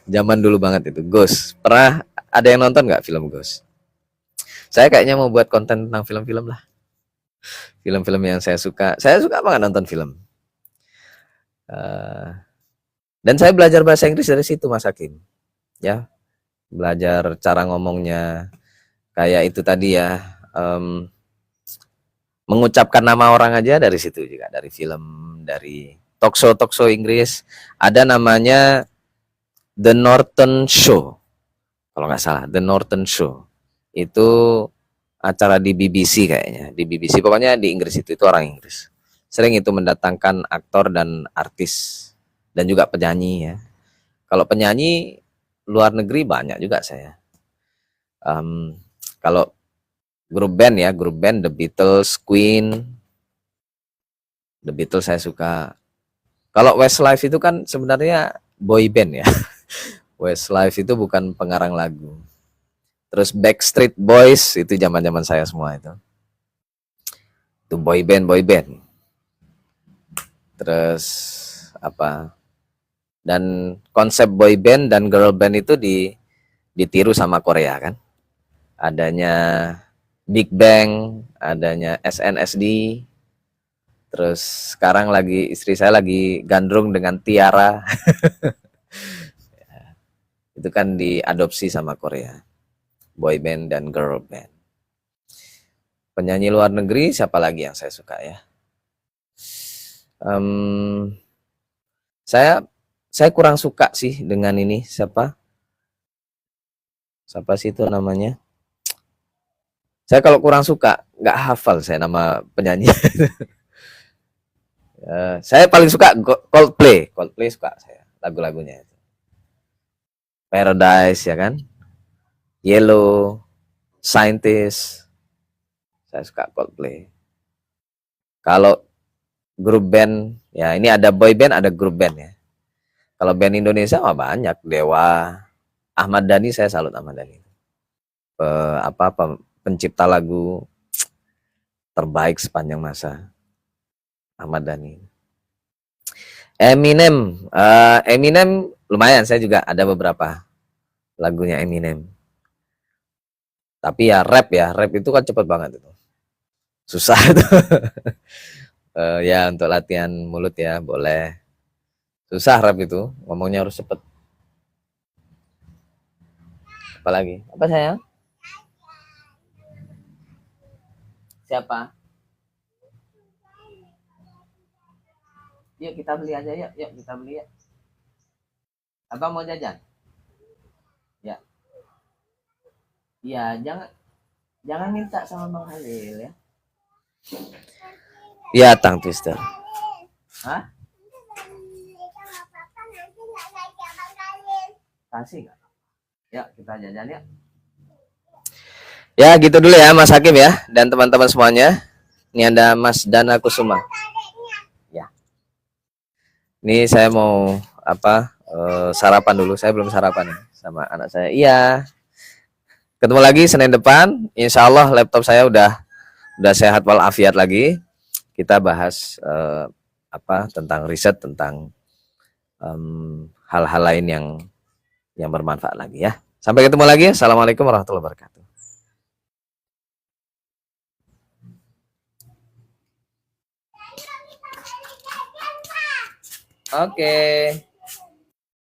Zaman dulu banget itu. Ghost. Pernah ada yang nonton nggak film Ghost? Saya kayaknya mau buat konten tentang film-film lah. Film-film yang saya suka. Saya suka banget nonton film. Dan saya belajar bahasa Inggris dari situ, Mas Hakim. Ya, belajar cara ngomongnya. Kayak itu tadi ya. Mengucapkan nama orang aja dari situ juga, dari film, dari talkshow Inggris. Ada namanya The Norton Show, kalau nggak salah, The Norton Show. Itu acara di BBC kayaknya, di BBC pokoknya di Inggris, itu orang Inggris. Sering itu mendatangkan aktor dan artis dan juga penyanyi ya. Kalau penyanyi luar negeri banyak juga saya. Kalau grup band The Beatles, Queen. The Beatles saya suka. Kalau Westlife itu kan sebenarnya boy band ya. Westlife itu bukan pengarang lagu. Terus Backstreet Boys itu zaman-zaman saya semua itu. Itu boy band. Terus apa? Dan konsep boy band dan girl band itu ditiru sama Korea kan. Adanya Big Bang, adanya SNSD. Terus sekarang istri saya lagi gandrung dengan Tiara. Itu kan diadopsi sama Korea. Boy band dan girl band. Penyanyi luar negeri siapa lagi yang saya suka ya? Saya kurang suka sih dengan ini, siapa sih itu namanya. Saya kalau kurang suka nggak hafal saya nama penyanyi. Saya paling suka Coldplay suka saya lagu-lagunya itu. Paradise ya kan, Yellow, Scientist, saya suka Coldplay. Kalau grup band ya, ini ada boy band ada grup band ya. Kalau band Indonesia mah banyak, Dewa, Ahmad Dhani, saya salut Ahmad Dhani. Pencipta lagu terbaik sepanjang masa, Ahmad Dhani. Eminem lumayan, saya juga ada beberapa lagunya Eminem. Tapi ya rap itu kan cepet banget itu, susah itu. Ya untuk latihan mulut ya boleh. Susah rap itu, ngomongnya harus cepet. Apalagi apa sayang? Siapa? Yuk kita beli aja, yuk kita beli ya. Abang mau jajan? Ya. Iya, jangan minta sama Bang Halil ya. Iya, Tang Twister. Hah? Kasih nggak? Ya, kita jajan ya. Ya, gitu dulu ya Mas Hakim ya, dan teman-teman semuanya. Ini ada Mas Dana Kusuma. Ya. Ini saya mau sarapan dulu. Saya belum sarapan sama anak saya. Iya. Ketemu lagi Senin depan. Insya Allah laptop saya udah sehat walafiat lagi. Kita bahas tentang riset, tentang hal-hal lain yang bermanfaat lagi ya. Sampai ketemu lagi. Assalamualaikum warahmatullahi wabarakatuh. Oke.